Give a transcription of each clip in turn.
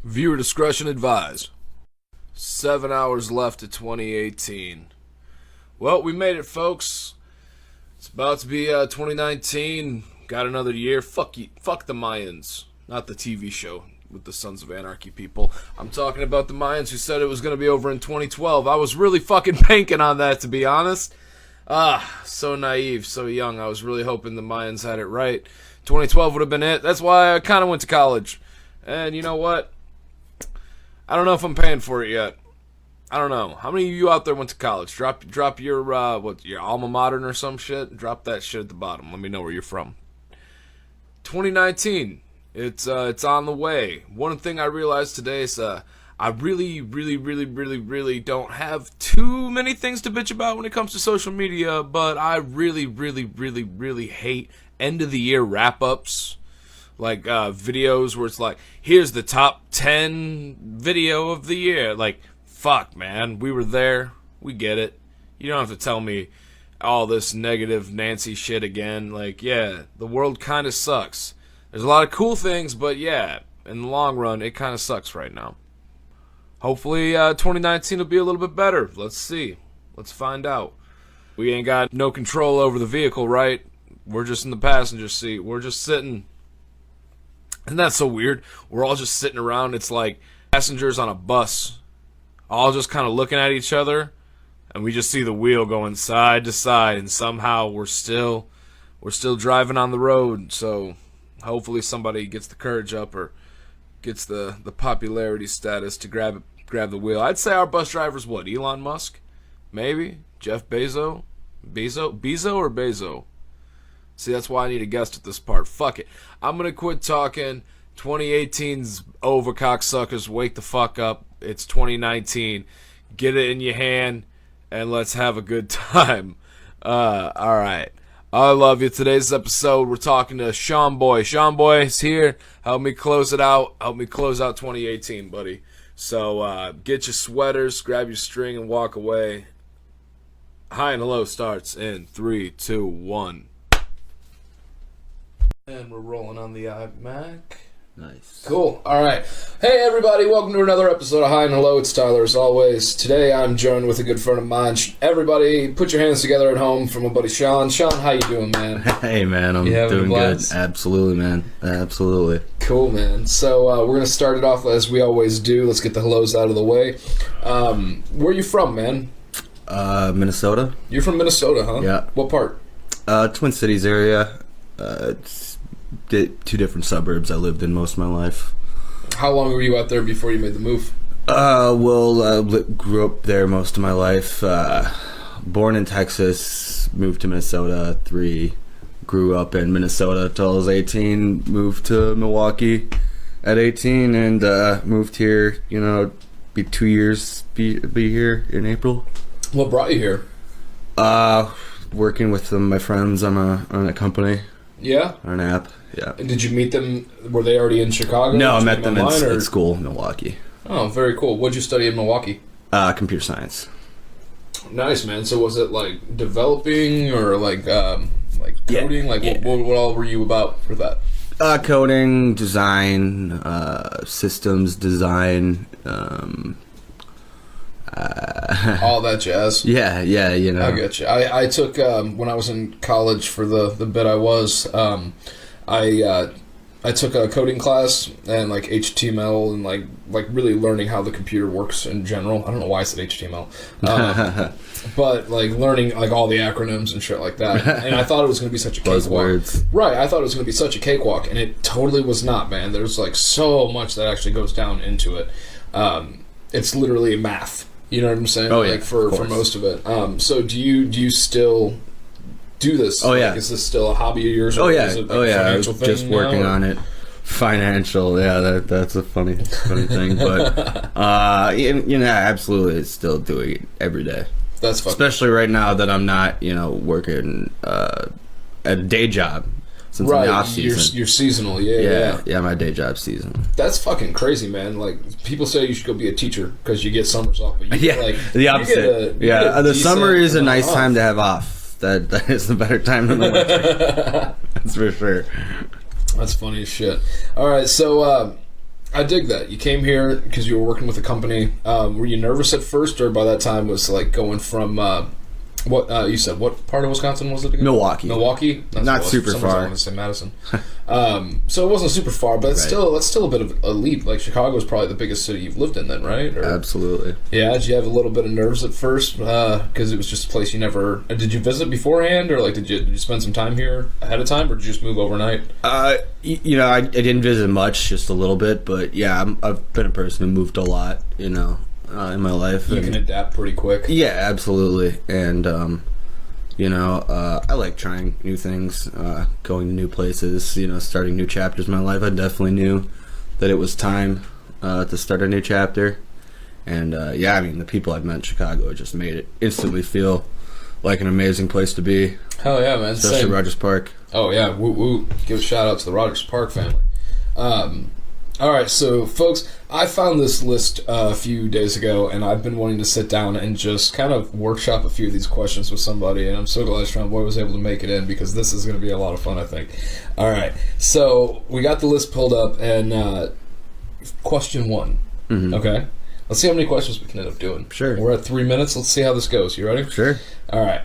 Viewer discretion advised. 7 hours left to 2018. Well, we made it, folks. It's about to be 2019. Got another year. Fuck you. Fuck the Mayans. Not the TV show with the Sons of Anarchy people. I'm talking about the Mayans who said it was going to be over in 2012. I was really fucking banking on that, to be honest. So naive, so young. I was really hoping the Mayans had it right. 2012 would have been it. That's why I kind of went to college. And you know what? I don't know if I'm paying for it yet. I don't know. How many of you out there went to college? Drop your your alma mater or some shit. Drop that shit at the bottom. Let me know where you're from. 2019. It's on the way. One thing I realized today is I really don't have too many things to bitch about when it comes to social media, but I really hate end of the year wrap ups. Like videos where it's like, here's the top 10 video of the year. Like, fuck, man, we were there. We get it. You don't have to tell me all this negative Nancy shit again. Like, yeah, the world kind of sucks. There's a lot of cool things, but yeah, in the long run, it kind of sucks right now. Hopefully 2019 will be a little bit better. Let's see. Let's find out. We ain't got no control over the vehicle, right? We're just in the passenger seat. We're just sitting. Isn't that so weird? We're all just sitting around. It's like passengers on a bus, all just kind of looking at each other, and we just see the wheel going side to side, and somehow we're still driving on the road. So hopefully somebody gets the courage up or gets the popularity status to grab the wheel. I'd say our bus driver's what? Elon Musk? Maybe? Jeff Bezos? Bezos or Bezos? See, that's why I need a guest at this part. Fuck it. I'm going to quit talking. 2018's over, cocksuckers. Wake the fuck up. It's 2019. Get it in your hand, and let's have a good time. Alright. I love you. Today's episode, we're talking to Sean Boy. Sean Boy is here. Help me close it out. Help me close out 2018, buddy. So, get your sweaters, grab your string, and walk away. High and Low starts in 3, 2, 1. And we're rolling on the iMac. Nice. Cool. All right. Hey, everybody. Welcome to another episode of High and Low. It's Tyler, as always. Today, I'm joined with a good friend of mine. Everybody, put your hands together at home for my buddy Sean. Sean, how you doing, man? Hey, man. I'm doing good. Absolutely, man. Absolutely. Cool, man. So, we're going to start it off as we always do. Let's get the hellos out of the way. Where are you from, man? Minnesota. You're from Minnesota, huh? Yeah. What part? Twin Cities area. It's two different suburbs I lived in most of my life. How long were you out there before you made the move? Grew up there most of my life. Born in Texas, moved to Minnesota 3. Grew up in Minnesota till I was 18. Moved to Milwaukee at 18 and moved here. You know, be 2 years. Be here in April. What brought you here? Working with my friends on a company. Yeah? On an app, yeah. And did you meet them? Were they already in Chicago? No, I met them at school in Milwaukee. Oh, very cool. What did you study in Milwaukee? Computer science. Nice, man. So was it like developing or like coding? Yeah. What all were you about for that? Coding, design, systems design, all that jazz. Yeah, you know. I get you. I took when I was in college for the bit I was. I took a coding class and like HTML and like really learning how the computer works in general. I don't know why I said HTML, but like learning like all the acronyms and shit like that. And I thought it was going to be such a cakewalk. Buzzwords. Right, I thought it was going to be such a cakewalk, and it totally was not, man. There's like so much that actually goes down into it. It's literally math. You know what I'm saying? Oh, yeah, like for most of it. So do you still do this? Oh, yeah. Like, is this still a hobby of yours? Oh, yeah. Is it I was just working on it. Financial, yeah, that's a funny thing. But, you know, absolutely, it's still doing it every day. That's fucking especially right now that I'm not, you know, working at a day job. Since right, I'm off season. You're seasonal, yeah. My day job's seasonal. That's fucking crazy, man. Like, people say you should go be a teacher because you get summers off, but you yeah, get, like, the opposite. The summer is a nice time to have off. That is the better time than the winter. That's for sure. That's funny as shit. All right, so I dig that. You came here because you were working with a company. Were you nervous at first, or by that time was like going from what you said? What part of Wisconsin was it again? Milwaukee. Milwaukee. Not super far. I want to say Madison. So it wasn't super far, but that's still a bit of a leap. Like Chicago is probably the biggest city you've lived in, then, right? Or, Absolutely. yeah. Did you have a little bit of nerves at first because it was just a place you never? Did you visit beforehand, or like did you spend some time here ahead of time, or did you just move overnight? I didn't visit much, just a little bit, but yeah, I've been a person who moved a lot, in my life. You can adapt pretty quick. Yeah, absolutely. And, I like trying new things, going to new places, starting new chapters in my life. I definitely knew that it was time to start a new chapter. And, the people I've met in Chicago just made it instantly feel like an amazing place to be. Hell yeah, man. Especially Same. Rogers Park. Oh, yeah. Woo woo. Give a shout out to the Rogers Park family. All right, so folks, I found this list a few days ago, and I've been wanting to sit down and just kind of workshop a few of these questions with somebody, and I'm so glad Strong Boy was able to make it in because this is going to be a lot of fun, I think. All right, so we got the list pulled up, and question one, okay? Let's see how many questions we can end up doing. Sure. We're at 3 minutes. Let's see how this goes. You ready? Sure. All right.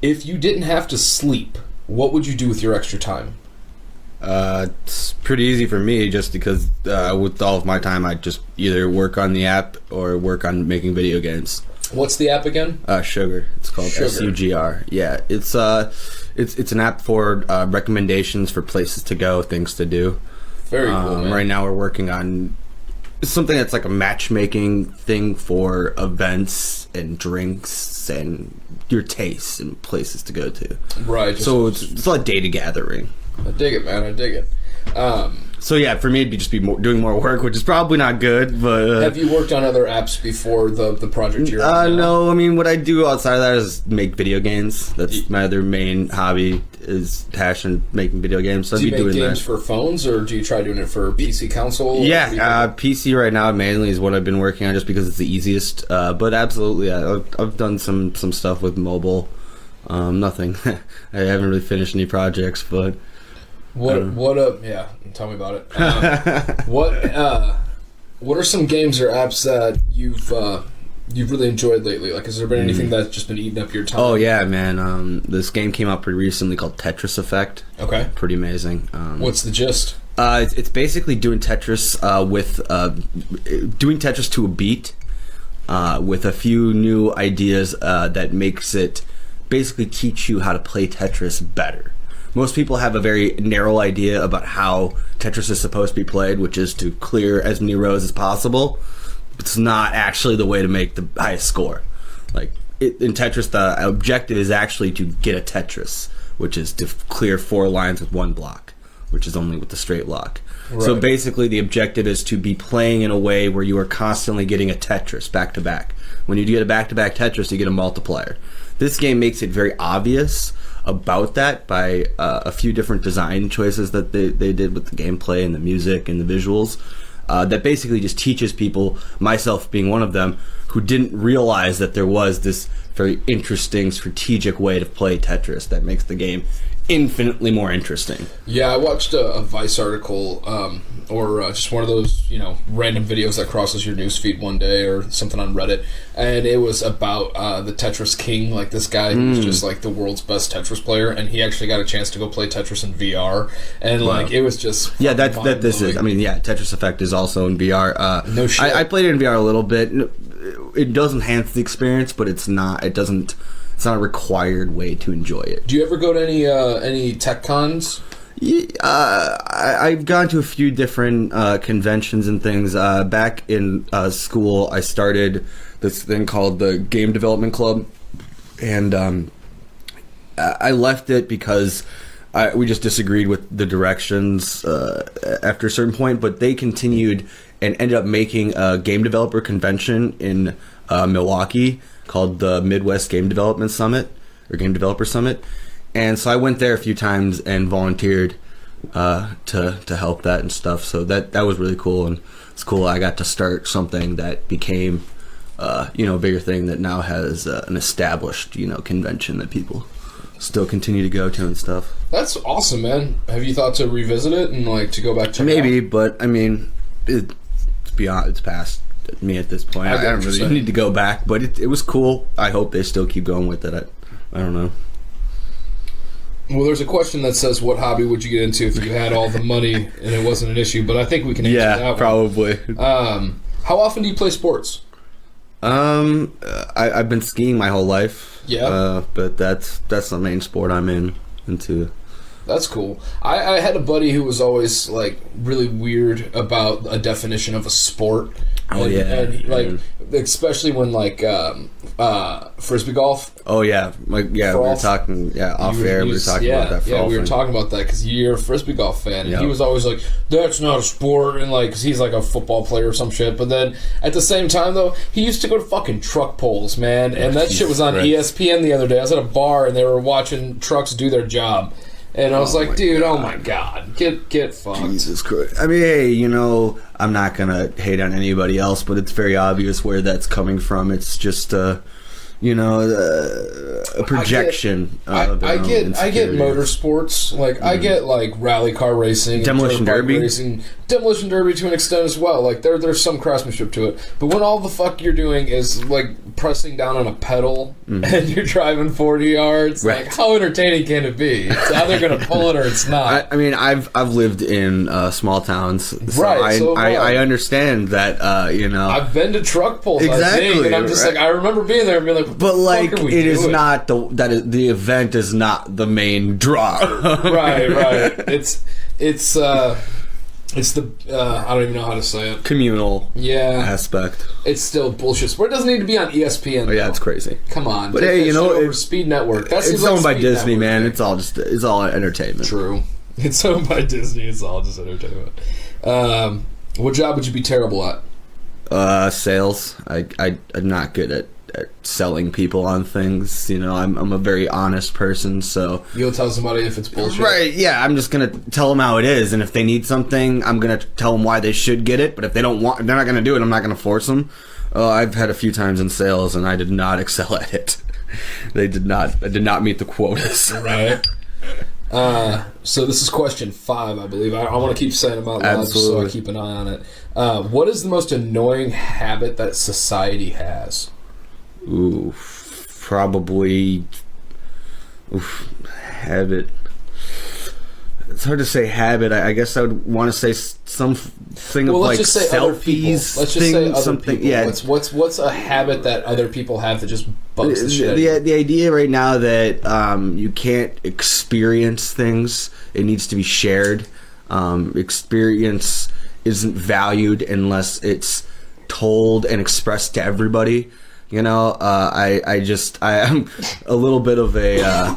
If you didn't have to sleep, what would you do with your extra time? It's pretty easy for me just because with all of my time I just either work on the app or work on making video games. What's the app again? Sugar. It's called SUGR. Yeah, it's an app for recommendations for places to go, things to do. Very cool, man. Right now we're working on something that's like a matchmaking thing for events and drinks and your tastes and places to go to. Right. So it's like data gathering. I dig it, man. I dig it. So yeah, for me it'd be just doing more work, which is probably not good. But have you worked on other apps before the project you're on now? No. I mean, what I do outside of that is make video games. That's my other main hobby is passion making video games. So do you I'd be make doing games for phones, or do you try doing it for PC console? Yeah, PC right now mainly is what I've been working on, just because it's the easiest. But absolutely, I've done some stuff with mobile. Nothing. I haven't really finished any projects, but. Yeah, tell me about it. What are some games or apps that you've really enjoyed lately? Like, has there been anything that's just been eating up your time? Oh yeah, man. This game came out pretty recently called Tetris Effect. Okay. Pretty amazing. What's the gist? It's basically doing Tetris doing Tetris to a beat with a few new ideas that makes it basically teach you how to play Tetris better. Most people have a very narrow idea about how Tetris is supposed to be played, which is to clear as many rows as possible. It's not actually the way to make the highest score. Like in Tetris, the objective is actually to get a Tetris, which is to clear 4 lines with 1 block, which is only with the straight lock. Right. So basically the objective is to be playing in a way where you are constantly getting a Tetris back to back. When you get a back-to-back Tetris, you get a multiplier. This game makes it very obvious about that by a few different design choices that they did with the gameplay and the music and the visuals that basically just teaches people, myself being one of them, who didn't realize that there was this very interesting strategic way to play Tetris that makes the game infinitely more interesting. Yeah, I watched a Vice article or just one of those, random videos that crosses your newsfeed one day or something on Reddit, and it was about the Tetris King, like this guy who's just like the world's best Tetris player, and he actually got a chance to go play Tetris in VR, and like it was just that this is. I mean, yeah, Tetris Effect is also in VR. No shit. I played it in VR a little bit. It does enhance the experience, but it's not. It doesn't. It's not a required way to enjoy it. Do you ever go to any tech cons? I've gone to a few different conventions and things. Back in school, I started this thing called the Game Development Club, and I left it because we just disagreed with the directions after a certain point, but they continued and ended up making a game developer convention in Milwaukee called the Midwest Game Development Summit, or Game Developer Summit. And so I went there a few times and volunteered to help that and stuff. So that was really cool, and it's cool. I got to start something that became a bigger thing that now has an established convention that people still continue to go to and stuff. That's awesome, man. Have you thought to revisit it and like to go back to maybe? But I mean, it's beyond. It's past me at this point. I don't really need to go back, but it was cool. I hope they still keep going with it. I don't know. Well, there's a question that says, what hobby would you get into if you had all the money and it wasn't an issue? But I think we can answer that one. Probably. How often do you play sports? I've been skiing my whole life. Yeah. But that's the main sport I'm into. That's cool. I had a buddy who was always like really weird about a definition of a sport. And like especially when like frisbee golf. Oh yeah, we were talking off air. We were talking about that. We were talking about that because you're a frisbee golf fan, and he was always like, "That's not a sport," and like, because he's like a football player or some shit. But then at the same time, though, he used to go to fucking truck pulls, man, and that shit was on ESPN the other day. I was at a bar and they were watching trucks do their job. And I was like, dude, oh my God, get fucked. Jesus Christ. I mean, hey, I'm not going to hate on anybody else, but it's very obvious where that's coming from. It's just, a projection. I get motorsports. Like, I get, like, rally car racing. Demolition Derby. Racing. Demolition Derby to an extent as well. Like, there's some craftsmanship to it. But when all the fuck you're doing is, like, pressing down on a pedal and you're driving 40 yards, right. Like, how entertaining can it be? It's either going to pull it or it's not. I mean, I've lived in small towns, so right? I understand that. I've been to truck pulls, exactly, I think, and I'm just like, I remember being there and being like, what but the like, fuck are we it doing? is not the event is not the main draw. right. It's the I don't even know how to say it. Communal aspect. It's still bullshit. But it doesn't need to be on ESPN. Oh, yeah, it's crazy. Come on. But hey, Speed Network. It's owned by Disney, man. It's all entertainment. True. It's owned by Disney. It's all just entertainment. What job would you be terrible at? Sales. I'm not good at selling people on things. I'm a very honest person, so you'll tell somebody if it's bullshit, right? Yeah, I'm just gonna tell them how it is, and if they need something, I'm gonna tell them why they should get it. But if they don't want, they're not gonna do it. I'm not gonna force them. I've had a few times in sales, and I did not excel at it. I did not meet the quotas. Right. So this is question 5, I believe. I want to keep saying them out loud just so I keep an eye on it. What is the most annoying habit that society has? Ooh, probably. Habit. It's hard to say habit. I guess I would want to say something of like just say selfies. Let's just say other something. People. Yeah. What's a habit that other people have that just bugs the shit out of you? The idea right now that you can't experience things. It needs to be shared. Experience isn't valued unless it's told and expressed to everybody. I am a little bit of a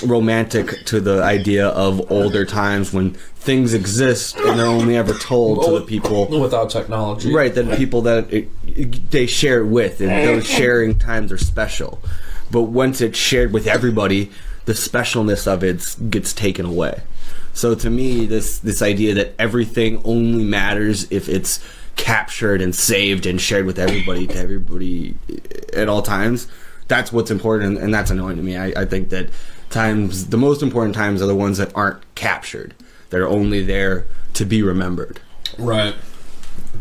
romantic to the idea of older times when things exist and they're only ever told to the people without technology, right? That people that they share it with, and those sharing times are special. But once it's shared with everybody, the specialness of it gets taken away. So to me, this idea that everything only matters if it's captured and saved and shared with everybody to everybody at all times, that's what's important, and that's annoying to me. I think that the most important times are the ones that aren't captured. They're only there to be remembered. Right.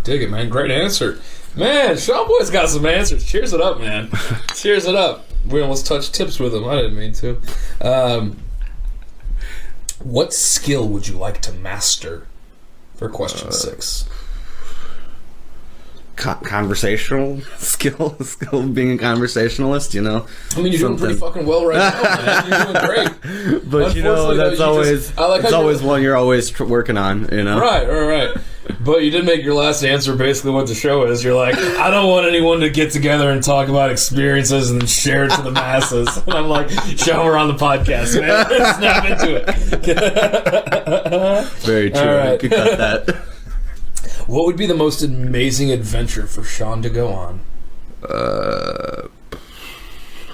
Dig it, man. Great answer. Man, Sean Boy's got some answers. Cheers it up, man. Cheers it up. We almost touched tips with him. I didn't mean to. What skill would you like to master for question 6? Conversational skill of being a conversationalist, I mean, you're doing pretty fucking well right now, man. You're doing great. But that's always one you're always working on, Right. But you did make your last answer basically what the show is. You're like, I don't want anyone to get together and talk about experiences and then share it to the masses. And I'm like, Sean, we're on the podcast, man. Snap into it. Very true. All right. You could cut that. What would be the most amazing adventure for Sean to go on?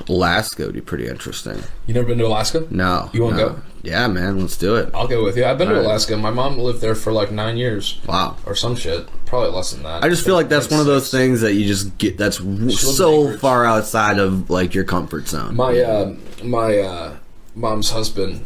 Alaska would be pretty interesting. You never been to Alaska? No. You want to go? Yeah, man, let's do it. I'll go with you. I've been to Alaska. My mom lived there for like 9 years. Wow. Or some shit. Probably less than that. I just feel like that's one of those things that you just get, that's so far outside of like your comfort zone. My mom's husband,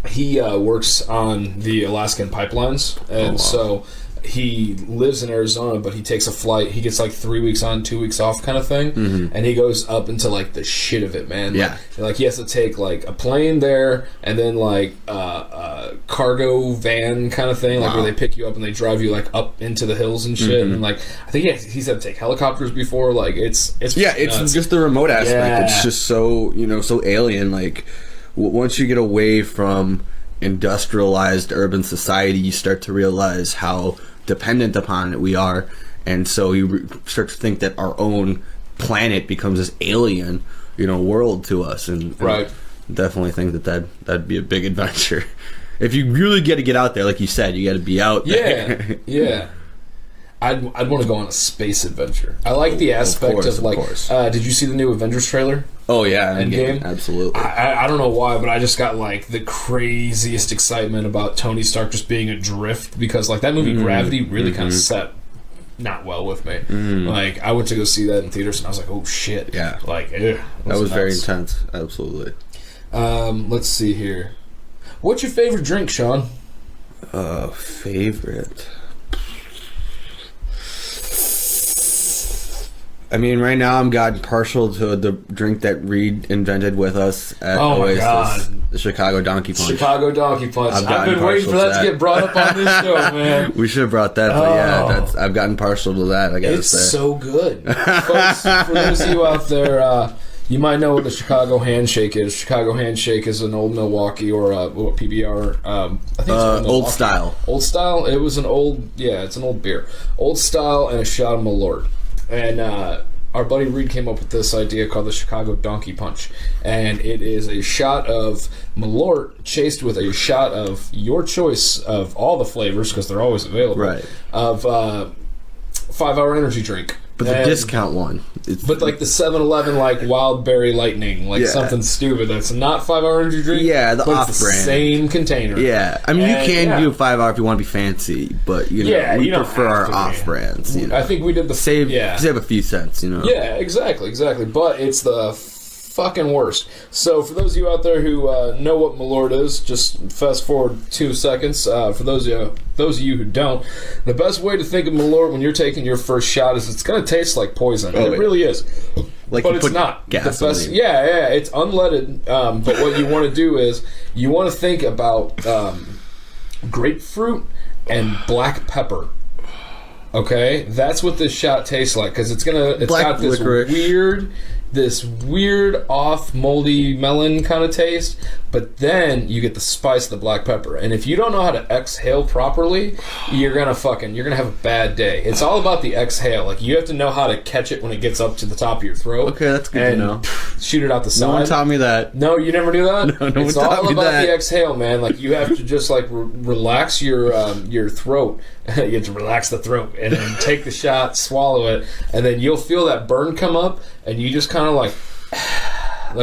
he works on the Alaskan pipelines, and so he lives in Arizona, but he takes a flight. He gets like 3 weeks on, 2 weeks off kind of thing, and he goes up into like the shit of it, man. Yeah. Like he has to take like a plane there, and then like a cargo van kind of thing, like where they pick you up and they drive you like up into the hills and shit. And like I think he's had to take helicopters before. Like it's nuts. just the remote aspect. Yeah. It's just so so alien. Like once you get away from industrialized urban society, you start to realize how dependent upon it we are, and so you start to think that our own planet becomes this alien world to us, and right. Definitely think that'd be a big adventure. If you really get to get out there, like you said, you got to be out there. Yeah. I'd want to go on a space adventure. I like the aspect of like. Did you see the new Avengers trailer? Oh yeah, Endgame? Absolutely. I don't know why, but I just got like the craziest excitement about Tony Stark just being adrift, because like that movie Gravity really kind of set not well with me. Like I went to go see that in theaters and I was like, oh shit. Yeah. Like that was very intense. Absolutely. Let's see here. What's your favorite drink, Sean? Favorite. I mean, right now I'm gotten partial to the drink that Reed invented with us at Oasis, God. The Chicago Donkey Punch. Chicago Donkey Punch. I've been waiting for partial that to get brought up on this show, man. We should have brought that, but yeah, I've gotten partial to that, I gotta say. It's so good. Folks, for those of you out there, you might know what the Chicago Handshake is. Chicago Handshake is an old Milwaukee or PBR. I think it's Old style. Old style. It was an old, it's an old beer. Old style and a shot of Malort. And our buddy Reed came up with this idea called the Chicago Donkey Punch. And it is a shot of Malort chased with a shot of your choice of all the flavors, because they're always available, Right. of 5 Hour Energy drink. But the discount one. But like the 7-Eleven, like Wild Berry Lightning, like something stupid that's not 5 Hour Energy drink. Yeah, the but off-brand. It's the same container. Yeah, I mean, you can do 5 Hour if you want to be fancy, but we prefer our off-brands. I think we did the save a few cents. Yeah, exactly. But it's the fucking worst. So for those of you out there who know what Malort is, just fast forward 2 seconds. For those of you who don't, the best way to think of Malort when you're taking your first shot is it's going to taste like poison. It really is. Like, but it's not. Gasoline. The best, it's unleaded. But what you want to do is you want to think about grapefruit and black pepper. Okay, that's what this shot tastes like, because it's got this weird off moldy melon kind of taste, but then you get the spice of the black pepper. And if you don't know how to exhale properly, you're gonna have a bad day. It's all about the exhale. Like, you have to know how to catch it when it gets up to the top of your throat. Okay, that's good to know. Shoot it out the side. No one taught me that. No, you never knew that? No it's one taught all me about that. the exhale, man. Like, you have to just like relax your throat. You have to relax the throat and then take the shot, swallow it, and then you'll feel that burn come up, and you just kind of like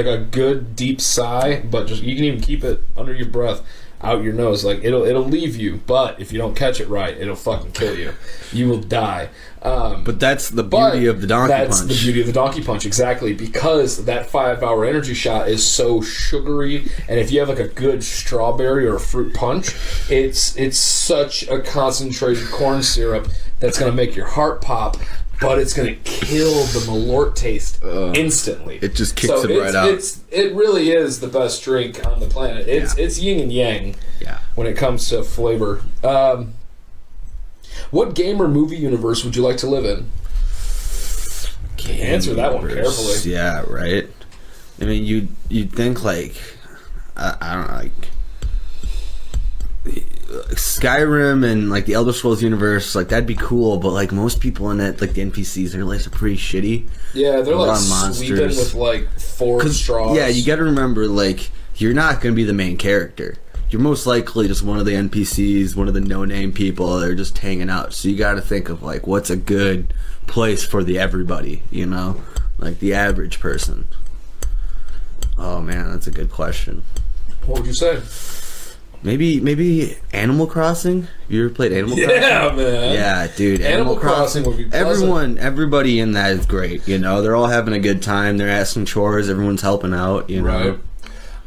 a good deep sigh, but just you can even keep it under your breath, out your nose. Like, it'll leave you, but if you don't catch it right, it'll fucking kill you. You will die. But that's the beauty of the Donkey Punch. That's the beauty of the Donkey Punch, exactly, because that 5 Hour Energy shot is so sugary, and if you have like a good strawberry or a fruit punch, it's such a concentrated corn syrup that's going to make your heart pop, but it's going to kill the Malort taste instantly. It just kicks it right out. It really is the best drink on the planet. It's yin and yang when it comes to flavor. What game or movie universe would you like to live in? Answer that one carefully. Yeah, right. I mean, you'd think like I don't know, like Skyrim and like the Elder Scrolls universe, like that'd be cool. But like most people in it, like the NPCs, are like pretty shitty. Yeah, they're like sweeping with like 4 straws. Yeah, you got to remember, like, you're not going to be the main character. You're most likely just one of the NPCs, one of the no-name people that are just hanging out. So you got to think of, like, what's a good place for the everybody, like the average person. Oh man, that's a good question. What would you say? Maybe Animal Crossing. You ever played Animal Crossing? Yeah, man. Yeah, dude. Animal Crossing would be pleasant. Everybody in that is great. They're all having a good time. They're asking chores. Everyone's helping out. Right.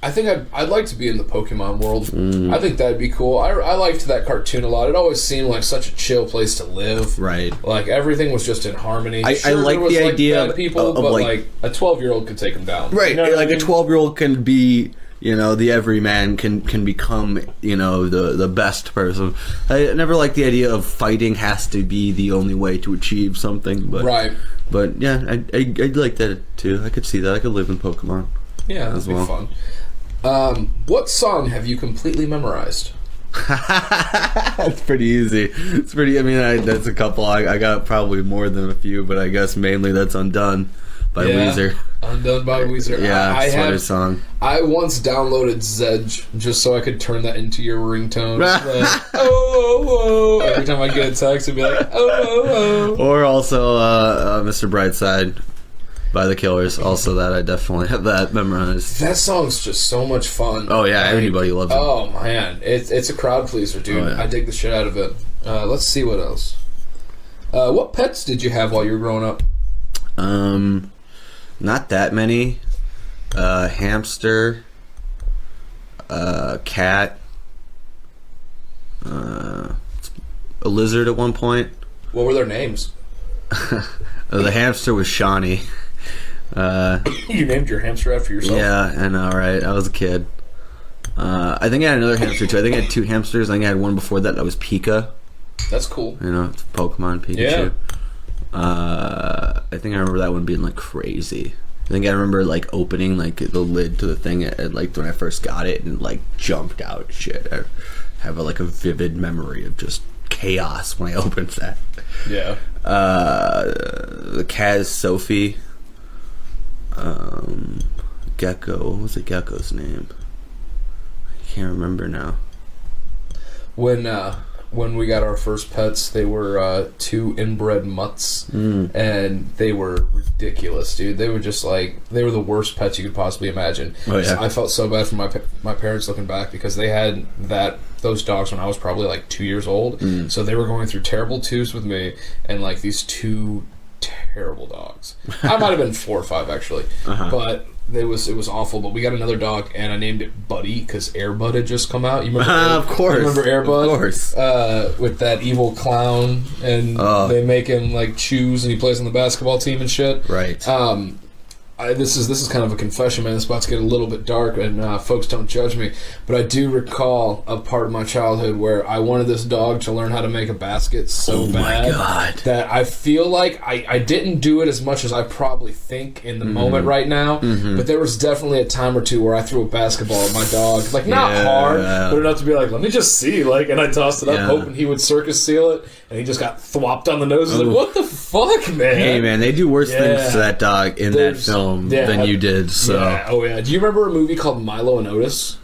I think I'd like to be in the Pokemon world. I think that'd be cool. I liked that cartoon a lot. It always seemed like such a chill place to live. Right. Like, everything was just in harmony. I like the idea bad people, of but like a 12-year-old could take them down. Right. You know Like what I a mean? 12-year-old can be, the everyman can become, the best person. I never liked the idea of fighting has to be the only way to achieve something. But, Right. But yeah, I'd like that too. I could see that. I could live in Pokemon. Yeah, that'd as be well. fun. What song have you completely memorized? That's pretty easy. It's pretty. I mean, that's a couple. I got probably more than a few, but I guess mainly that's "Undone" by Weezer. Undone by Weezer. Yeah, sweater song. I once downloaded Zedge just so I could turn that into your ringtone. Like, oh, oh, oh. Every time I get a text, it'd be like, oh, oh, oh. Or also Mr. Brightside by the Killas. Also, that I definitely have that memorized. That song's just so much fun. Oh yeah, everybody loves it. Oh man, it's a crowd pleaser, dude. Oh, yeah. I dig the shit out of it. Let's see what else. What pets did you have while you were growing up? Not that many. Hamster, cat, a lizard at one point. What were their names? The hamster was Shawnee. You named your hamster after yourself? Yeah, I know, right? I was a kid. I think I had another hamster too. I think I had two hamsters. I think I had one before that was Pika. That's cool. It's Pokemon Pikachu. Yeah. I think I remember that one being like crazy. I think I remember like opening like the lid to the thing at like when I first got it and like jumped out. Shit, I have a vivid memory of just chaos when I opened that. Yeah. The cat is Sophie. Gecko. What was the gecko's name? I can't remember now. When we got our first pets, they were two inbred mutts, and they were ridiculous, dude. They were just they were the worst pets you could possibly imagine. Oh, yeah. I felt so bad for my parents looking back because they had those dogs when I was probably 2 years old. So they were going through terrible twos with me, and these two terrible dogs. I might have been 4 or 5 actually, but it was awful. But we got another dog, and I named it Buddy because Air Bud had just come out. You remember? Of course. You remember Air Bud? Of course. With that evil clown, and they make him choose, and he plays on the basketball team and shit. Right. This is kind of a confession, man. It's about to get a little bit dark, and folks don't judge me. But I do recall a part of my childhood where I wanted this dog to learn how to make a basket so bad that I feel like I didn't do it as much as I probably think in the moment right now. But there was definitely a time or two where I threw a basketball at my dog, not hard, but enough to be let me just see, and I tossed it up, hoping he would circus seal it, and he just got thwopped on the nose. I was what the fuck, man? Hey, man, they do worse things to that dog in that film. Than you did. So. Yeah. Oh yeah. Do you remember a movie called Milo and Otis?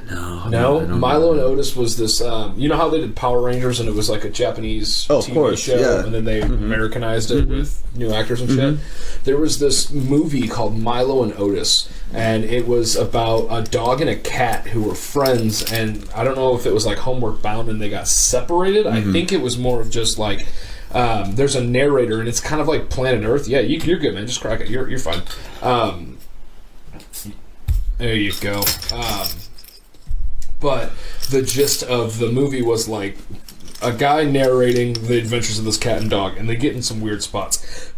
No. Milo and Otis was this. You know how they did Power Rangers and it was like a Japanese TV show, and then they Americanized it with new actors and shit. There was this movie called Milo and Otis, and it was about a dog and a cat who were friends. And I don't know if it was Homeward Bound and they got separated. I think it was more of just there's a narrator, and it's kind of like Planet Earth. Yeah, you're good, man. Just crack it. You're fine. There you go. But the gist of the movie was a guy narrating the adventures of this cat and dog, and they get in some weird spots.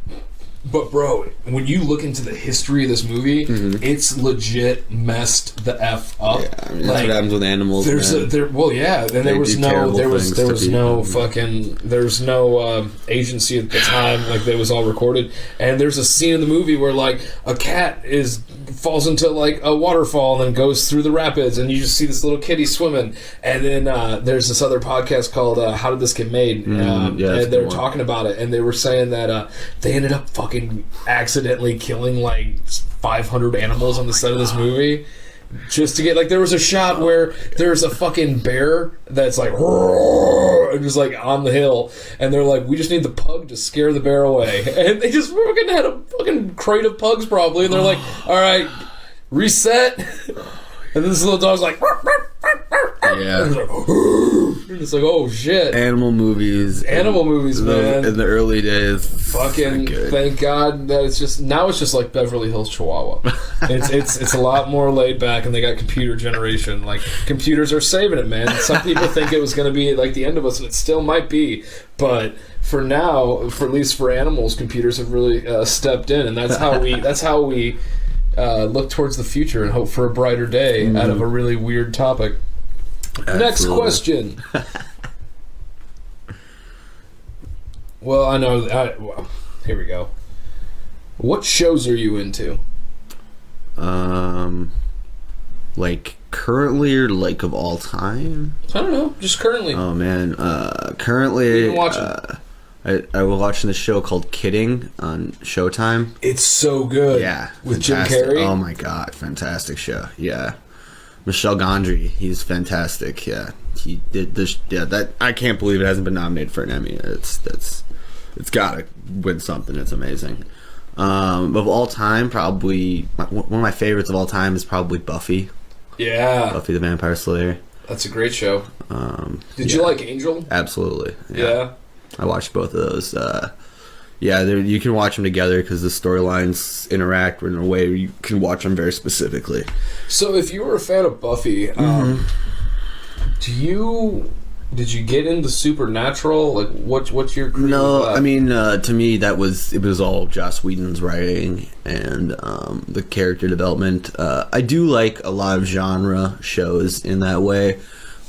But bro, when you look into the history of this movie, it's legit messed the F up. Yeah, I mean, that's what happens with animals. Then there was no agency at the time. They was all recorded, and there's a scene in the movie where a cat falls into a waterfall and then goes through the rapids, and you just see this little kitty swimming. And then there's this other podcast called How Did This Get Made? And they're talking about it, and they were saying that they ended up fucking accidentally killing 500 animals on the set of this movie just to get there was a shot where there's a fucking bear that's and just on the hill, and they're we just need the pug to scare the bear away, and they just fucking had a fucking crate of pugs probably, and they're all right, reset, and then this little dog's yeah. It's like, oh shit. Animal movies. Animal movies, man. In the early days. Fucking thank God that it's just like Beverly Hills Chihuahua. It's a lot more laid back, and they got computer generation. Like, computers are saving it, man. Some people think it was going to be like the end of us, and it still might be. But for now, for at least for animals, computers have really stepped in, and that's how we look towards the future and hope for a brighter day out of a really weird topic. Absolutely. Next question. Well, I know. Here we go. What shows are you into? Like currently or like of all time? I don't know. Just currently. Oh man. Currently. What are you watching? I was watching this show called Kidding on Showtime. It's so good. Yeah, with fantastic. Jim Carrey. Oh my god, fantastic show. Yeah, Michel Gondry, he's fantastic. Yeah, he did this. Yeah, that I can't believe it hasn't been nominated for an Emmy. It's got to win something. It's amazing. Of all time, probably one of my favorites of all time is probably Buffy. Yeah, Buffy the Vampire Slayer. That's a great show. Did you like Angel? Absolutely. Yeah. I watched both of those. You can watch them together because the storylines interact in a way where you can watch them very specifically. So, if you were a fan of Buffy, did you get into Supernatural? Like, what's your creative No, lab? I mean, to me, it was all Joss Whedon's writing and the character development. I do like a lot of genre shows in that way,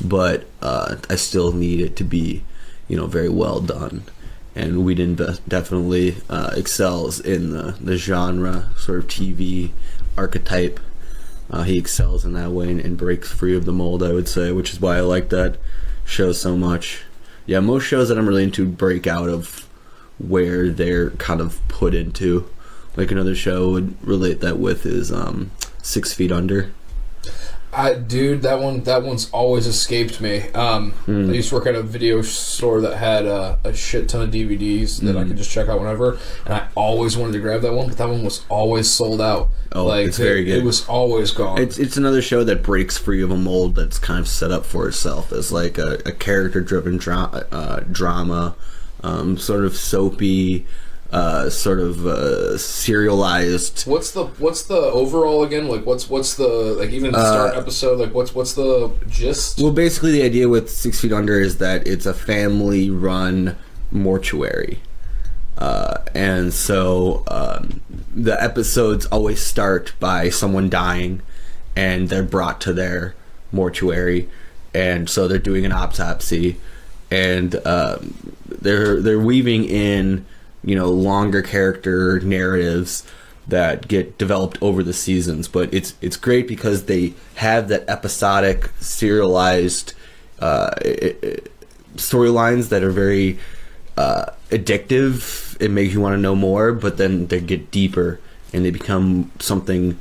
but I still need it to be, very well done. And Whedon definitely excels in the genre sort of TV archetype. He excels in that way and breaks free of the mold, I would say, which is why I like that show so much. Yeah, most shows that I'm really into break out of where they're kind of put into. Like another show I would relate that with is 6 Feet Under. Dude, that one's always escaped me. I used to work at a video store that had a shit ton of DVDs that I could just check out whenever, and I always wanted to grab that one, but that one was always sold out. Oh, it's very good. It was always gone. It's another show that breaks free of a mold that's kind of set up for itself as like a character-driven drama, sort of soapy, sort of serialized. What's the overall again? Like what's the like even the start episode? Like what's the gist? Well, basically the idea with 6 Feet Under is that it's a family-run mortuary, and so the episodes always start by someone dying, and they're brought to their mortuary, and so they're doing an autopsy, and they're weaving in longer character narratives that get developed over the seasons. But it's great because they have that episodic, serialized storylines that are very addictive. It makes you want to know more, but then they get deeper and they become something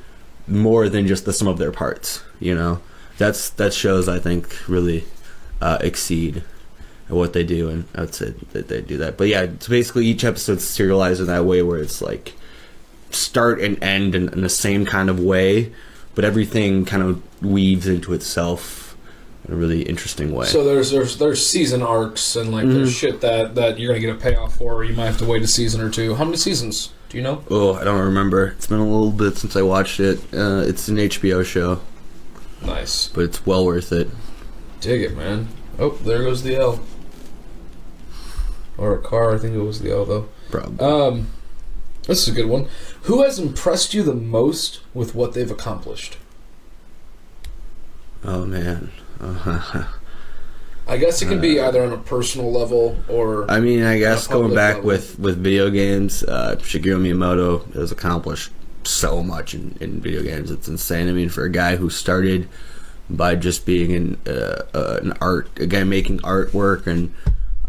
more than just the sum of their parts. That shows, I think, really exceed what they do, and I would say that they do that. But yeah, it's basically each episode's serialized in that way where it's like start and end in the same kind of way, but everything kind of weaves into itself in a really interesting way. So there's season arcs and like there's shit that you're gonna get a payoff for, or you might have to wait a season or two. How many seasons? Do you know? Oh, I don't remember. It's been a little bit since I watched it. It's an HBO show. Nice. But it's well worth it. Dig it, man. Oh, there goes the L. Or a car, I think it was the L, though. Probably. This is a good one. Who has impressed you the most with what they've accomplished? Oh, man. I guess it can be either on a personal level or... I mean, I guess going back level. with video games, Shigeru Miyamoto has accomplished so much in video games. It's insane. I mean, for a guy who started by just being a guy making artwork and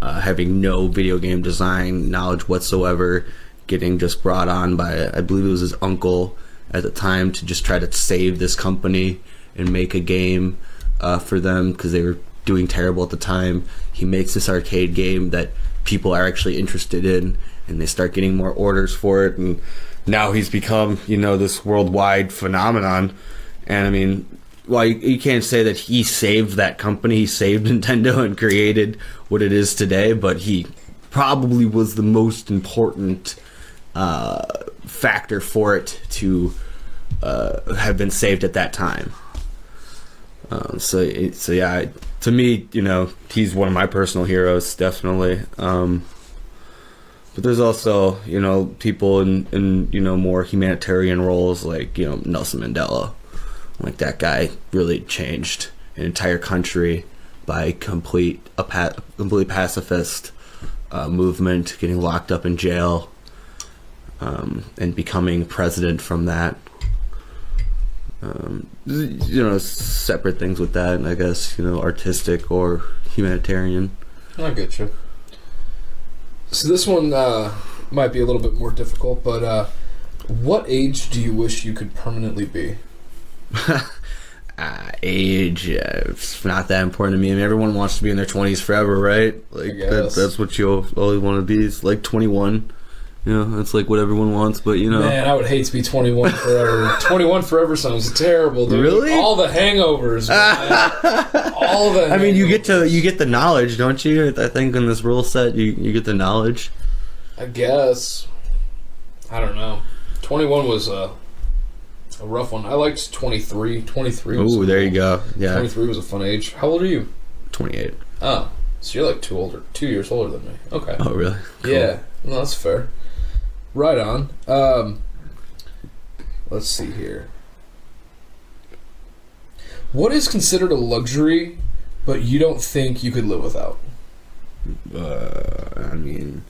having no video game design knowledge whatsoever, getting just brought on by, I believe it was his uncle at the time, to just try to save this company and make a game for them because they were doing terrible at the time. He makes this arcade game that people are actually interested in, and they start getting more orders for it, and now he's become, this worldwide phenomenon. And I mean, while you can't say that he saved that company, he saved Nintendo and created what it is today, but he probably was the most important factor for it to have been saved at that time. So yeah, to me, he's one of my personal heroes, definitely. But there's also, people in more humanitarian roles like, Nelson Mandela. Like, that guy really changed an entire country by completely pacifist movement, getting locked up in jail, and becoming president from that. Separate things with that, I guess, artistic or humanitarian. I get you. So this one might be a little bit more difficult, but what age do you wish you could permanently be? Age, it's not that important to me. I mean, everyone wants to be in their 20s forever, right? Like, that's what you'll always want to be. It's like 21. That's like what everyone wants, but Man, I would hate to be 21 forever. 21 forever sounds terrible, dude. Really? All the hangovers, man. All the hangovers. I mean, you get the knowledge, don't you? I think in this rule set, you get the knowledge. I guess. I don't know. 21 was a rough one. I liked 23. 23 was Ooh, there you go. Yeah. 23 was a fun age. How old are you? 28. Oh, so you're like 2 years older than me. Okay. Oh, really? Cool. Yeah. No, that's fair. Right on. Let's see here. What is considered a luxury, but you don't think you could live without? I mean,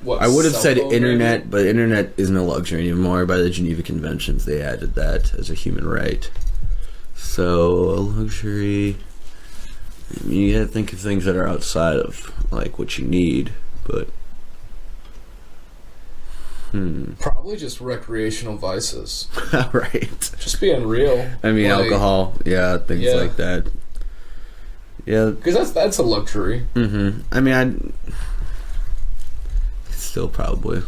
What, I would have said cell phone, internet, maybe? but internet isn't a luxury anymore. By the Geneva Conventions, they added that as a human right. So, a luxury... I mean, you gotta think of things that are outside of, like, what you need, but... Probably just recreational vices. Right. Just being real. I mean, alcohol, things like that. Yeah. Because that's a luxury. Mm-hmm. I mean, I'd still probably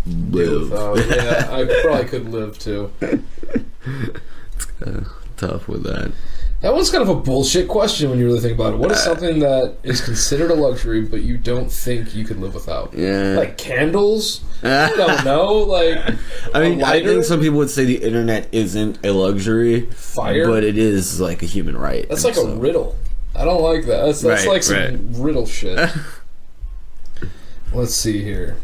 live. Yeah, I probably could live too. It's kind of tough with that. That one's kind of a bullshit question when you really think about it. What is something that is considered a luxury, but you don't think you could live without? Yeah. Like candles? I don't know. Like, I mean, I lighter? think some people would say the internet isn't a luxury. Fire? But it is like a human right. That's like a riddle. I don't like that. That's Right, like some right. riddle shit. Let's see here.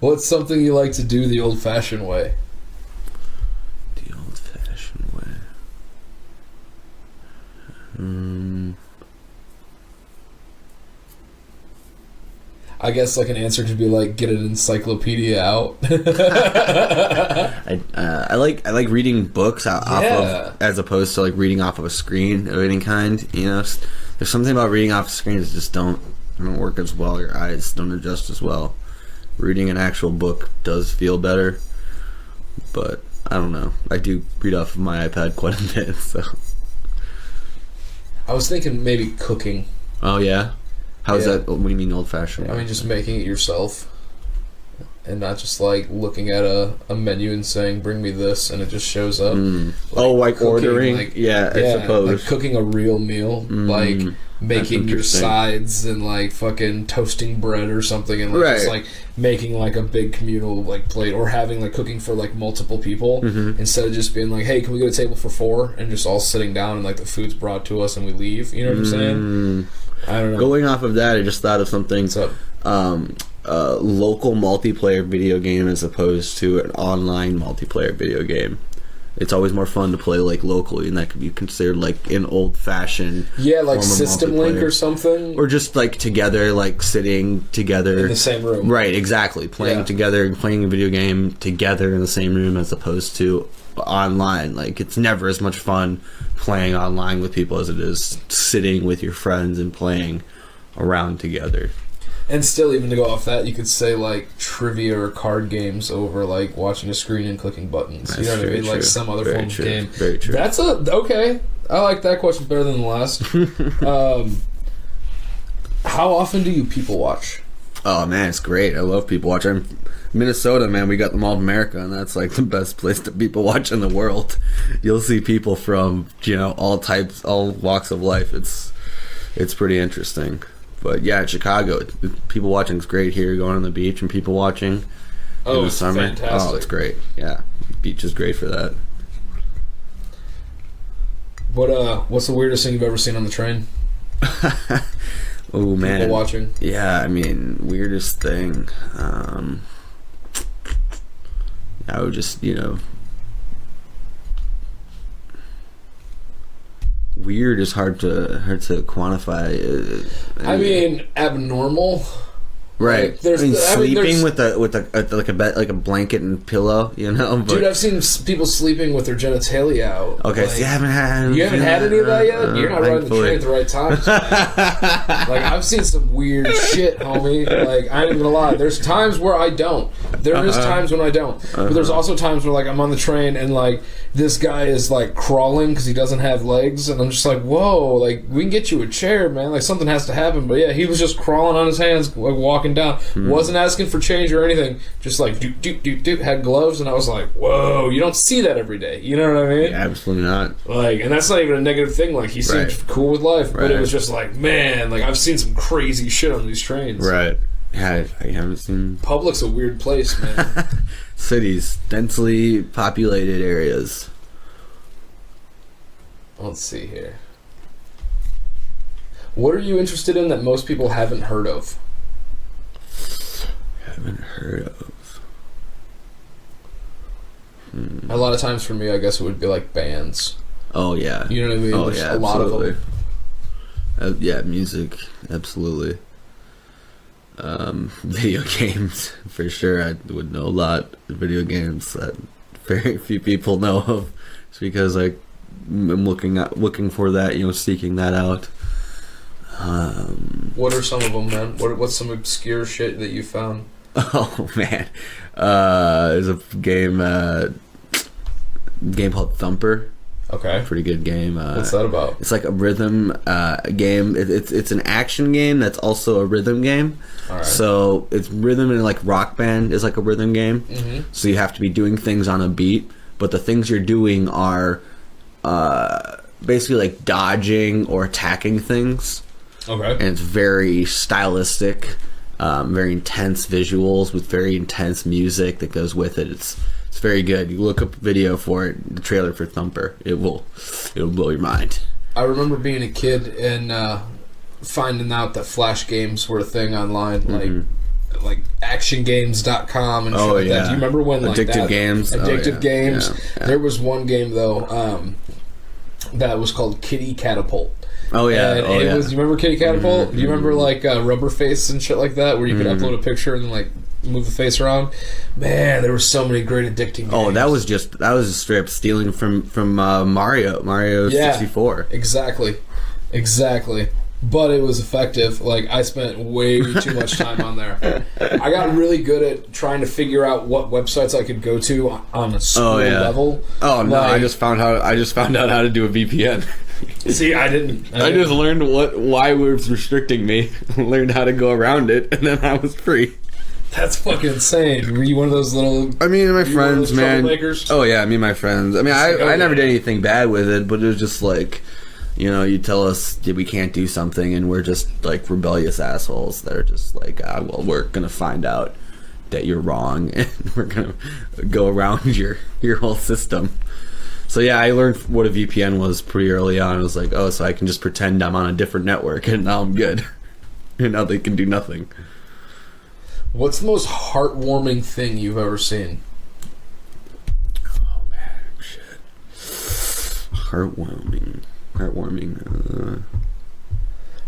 What's something you like to do the old-fashioned way? The old-fashioned way. I guess like an answer could be like get an encyclopedia out. I like reading books off of, as opposed to like reading off of a screen of any kind. There's something about reading off screens that just don't work as well. Your eyes don't adjust as well. Reading an actual book does feel better, but I don't know. I do read off of my iPad quite a bit, so. I was thinking maybe cooking. Oh yeah. How's that? What do you mean old-fashioned? I mean, just making it yourself. And not just, like, looking at a menu and saying, bring me this, and it just shows up. Like cooking, ordering? Like, I suppose. Like cooking a real meal. Like, making your sides and, like, fucking toasting bread or something. And, like, just, like, making, like, a big communal, like, plate. Or having, like, cooking for, like, multiple people. Instead of just being like, hey, can we get a table for 4? And just all sitting down and, like, the food's brought to us and we leave. You know what I'm saying? I don't know. Going off of that, I just thought of something. What's up? Local multiplayer video game as opposed to an online multiplayer video game. It's always more fun to play like locally, and that could be considered like an old-fashioned like System Link or something, or just like together, like sitting together in the same room. Right, exactly. Playing together, playing a video game together in the same room as opposed to online. Like, it's never as much fun playing online with people as it is sitting with your friends and playing around together. And still, even to go off that, you could say like trivia or card games over like watching a screen and clicking buttons. That's you know what I mean? true. Like some other form of game. Very true. That's okay. I like that question better than the last. How often do you people watch? Oh man, it's great. I love people watching. Minnesota, man, we got the Mall of America, and that's like the best place to people watch in the world. You'll see people from all types, all walks of life. It's pretty interesting. But yeah, in Chicago, people watching is great here. Going on the beach and people watching in the summer. Fantastic. Oh, it's great. Yeah, beach is great for that. What's the weirdest thing you've ever seen on the train? Oh man, people watching. Yeah, I mean, weirdest thing. I would just, weird is hard to quantify. I mean, abnormal. Right. Like, sleeping with a blanket and pillow, But, dude, I've seen people sleeping with their genitalia out. Okay, so you haven't had any of that yet? You're not riding the train at the right times. Like, I've seen some weird shit, homie. Like, I ain't gonna lie. There's times where I don't. There is times when I don't. But there's also times where, like, I'm on the train and, like, this guy is, like, crawling because he doesn't have legs, and I'm just like, whoa, like, we can get you a chair, man. Like, something has to happen. But yeah, he was just crawling on his hands, like, walking down. Wasn't asking for change or anything. Just like doop doop doop doop. Had gloves, and I was like, "Whoa, you don't see that every day." You know what I mean? Yeah, absolutely not. Like, and that's not even a negative thing. Like, he seemed cool with life, but it was just like, man, like I've seen some crazy shit on these trains. Right. Yeah, I haven't seen. Public's a weird place, man. Cities, densely populated areas. Let's see here. What are you interested in that most people haven't heard of? Haven't heard of. A lot of times for me, I guess it would be like bands. Oh yeah. You know what I mean? Oh There's yeah, a lot absolutely. of them. Yeah, music, absolutely. Video games, for sure. I would know a lot of video games that very few people know of. It's because I'm looking for that, seeking that out. What are some of them, man? What's some obscure shit that you found? Oh man, there's a game called Thumper. Okay, pretty good game. What's that about? It's like a rhythm game. It's an action game that's also a rhythm game. All right. So it's rhythm, and like Rock Band is like a rhythm game. Mm-hmm. So you have to be doing things on a beat, but the things you're doing are basically like dodging or attacking things. Okay. And it's very stylistic, very intense visuals with very intense music that goes with it. It's very good. You look up a video for it, the trailer for Thumper. It'll blow your mind. I remember being a kid and finding out that flash games were a thing online, like actiongames.com and shit like that. Do you remember when Addictive Games? Addictive Games. Yeah. There was one game though that was called Kitty Catapult. Oh yeah, and it was. You remember Kitty Catapult? Do you remember like Rubber Face and shit like that, where you could upload a picture and like move the face around? Man, there were so many great addicting games. Oh, that was just straight up stealing from Mario 64. Exactly. But it was effective. Like, I spent way too much time on there. I got really good at trying to figure out what websites I could go to on a school level. Oh no, I just found out how to do a VPN. See, I didn't. I just learned why it was restricting me. Learned how to go around it, and then I was free. That's fucking insane. Were you one of those little... I mean, my friends, man. Troublemakers? Oh yeah, me and my friends. I mean, I never did anything bad with it, but it was just like, you tell us that we can't do something, and we're just like rebellious assholes that are just like, well, we're gonna find out that you're wrong, and we're gonna go around your whole system. So yeah, I learned what a VPN was pretty early on. I was like, oh, so I can just pretend I'm on a different network, and now I'm good. And now they can do nothing. What's the most heartwarming thing you've ever seen? Oh man, shit. Heartwarming.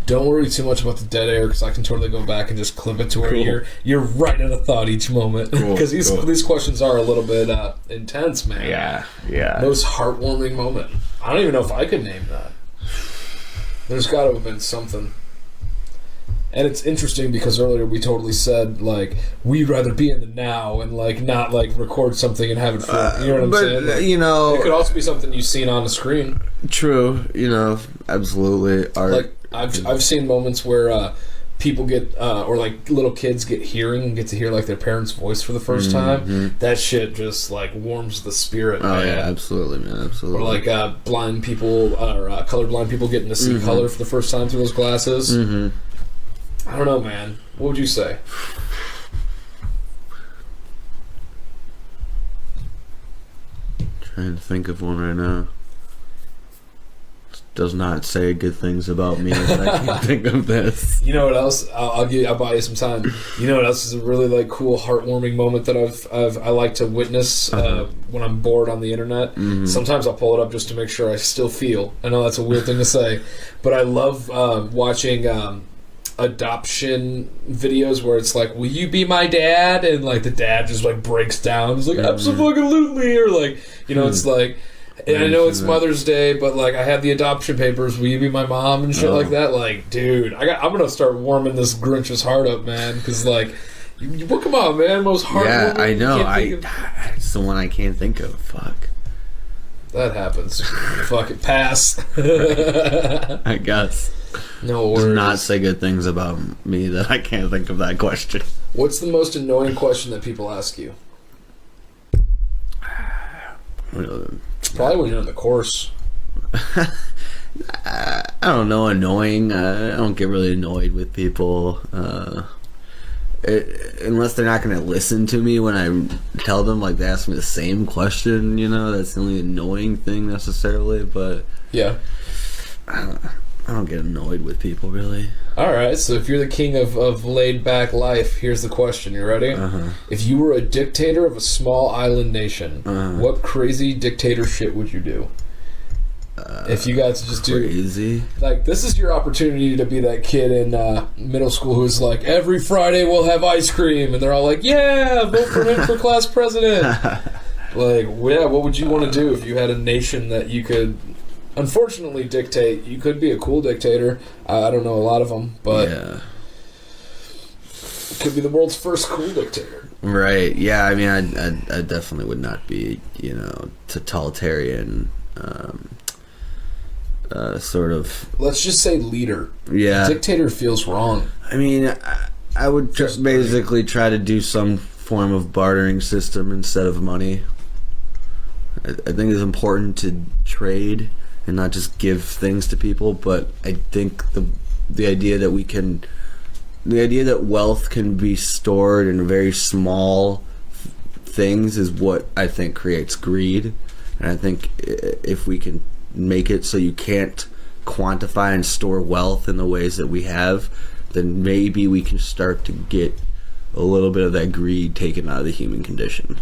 Don't worry too much about the dead air, because I can totally go back and just clip it to where you're right in a thought each moment. Because these questions are a little bit intense, man. Yeah. Most heartwarming moment. I don't even know if I could name that. There's got to have been something. And it's interesting because earlier we totally said, like, we'd rather be in the now and, like, not, like, record something and have it for, you know what I'm saying? Like, it could also be something you've seen on the screen. True, absolutely. Art. Like, I've seen moments where people get or like little kids get to hear like their parents' voice for the first time, that shit just like warms the spirit. Oh man. yeah, absolutely, man, absolutely. Or like blind people or colorblind people getting to see color for the first time through those glasses. I don't know, man. What would you say? Trying to think of one right now. Does not say good things about me if I can think of this. You know what else? I'll buy you some time. You know what else is a really like cool, heartwarming moment that I like to witness when I'm bored on the internet. Sometimes I'll pull it up just to make sure I still feel. I know that's a weird thing to say, but I love watching adoption videos where it's like, "Will you be my dad?" and like the dad just like breaks down. He's like, "Absolutely," or like, you know, it's like. And I know it's Mother's Day, but like I have the adoption papers. Will you be my mom and shit like that? Like, dude, I'm gonna start warming this Grinch's heart up, man. Because like, well, come on, man, most heart. Yeah, I know. It's the one I can't think of. Fuck. That happens. Fuck it, pass. I guess. No worries. Do not say good things about me that I can't think of that question. What's the most annoying question that people ask you? Probably when you're in the course. I don't know, annoying. I don't get really annoyed with people. Unless they're not going to listen to me when I tell them, like, they ask me the same question, you know? That's the only annoying thing necessarily, but... Yeah. I don't get annoyed with people, really. Alright, so if you're the king of laid-back life, here's the question. You ready? If you were a dictator of a small island nation, what crazy dictator shit would you do? If you got to just do... Crazy? Like, this is your opportunity to be that kid in middle school who's like, every Friday we'll have ice cream, and they're all like, yeah, vote for him for class president. Like, yeah, what would you want to do if you had a nation that you could... Unfortunately, dictate. You could be a cool dictator. I don't know a lot of them, but it could be the world's first cool dictator. Right. Yeah. I mean, I definitely would not be, you know, totalitarian, sort of. Let's just say leader. Yeah. Dictator feels wrong. I mean, I would just basically try to do some form of bartering system instead of money. I think it's important to trade and not just give things to people, but I think the idea that wealth can be stored in very small things is what I think creates greed. And I think if we can make it so you can't quantify and store wealth in the ways that we have, then maybe we can start to get a little bit of that greed taken out of the human condition.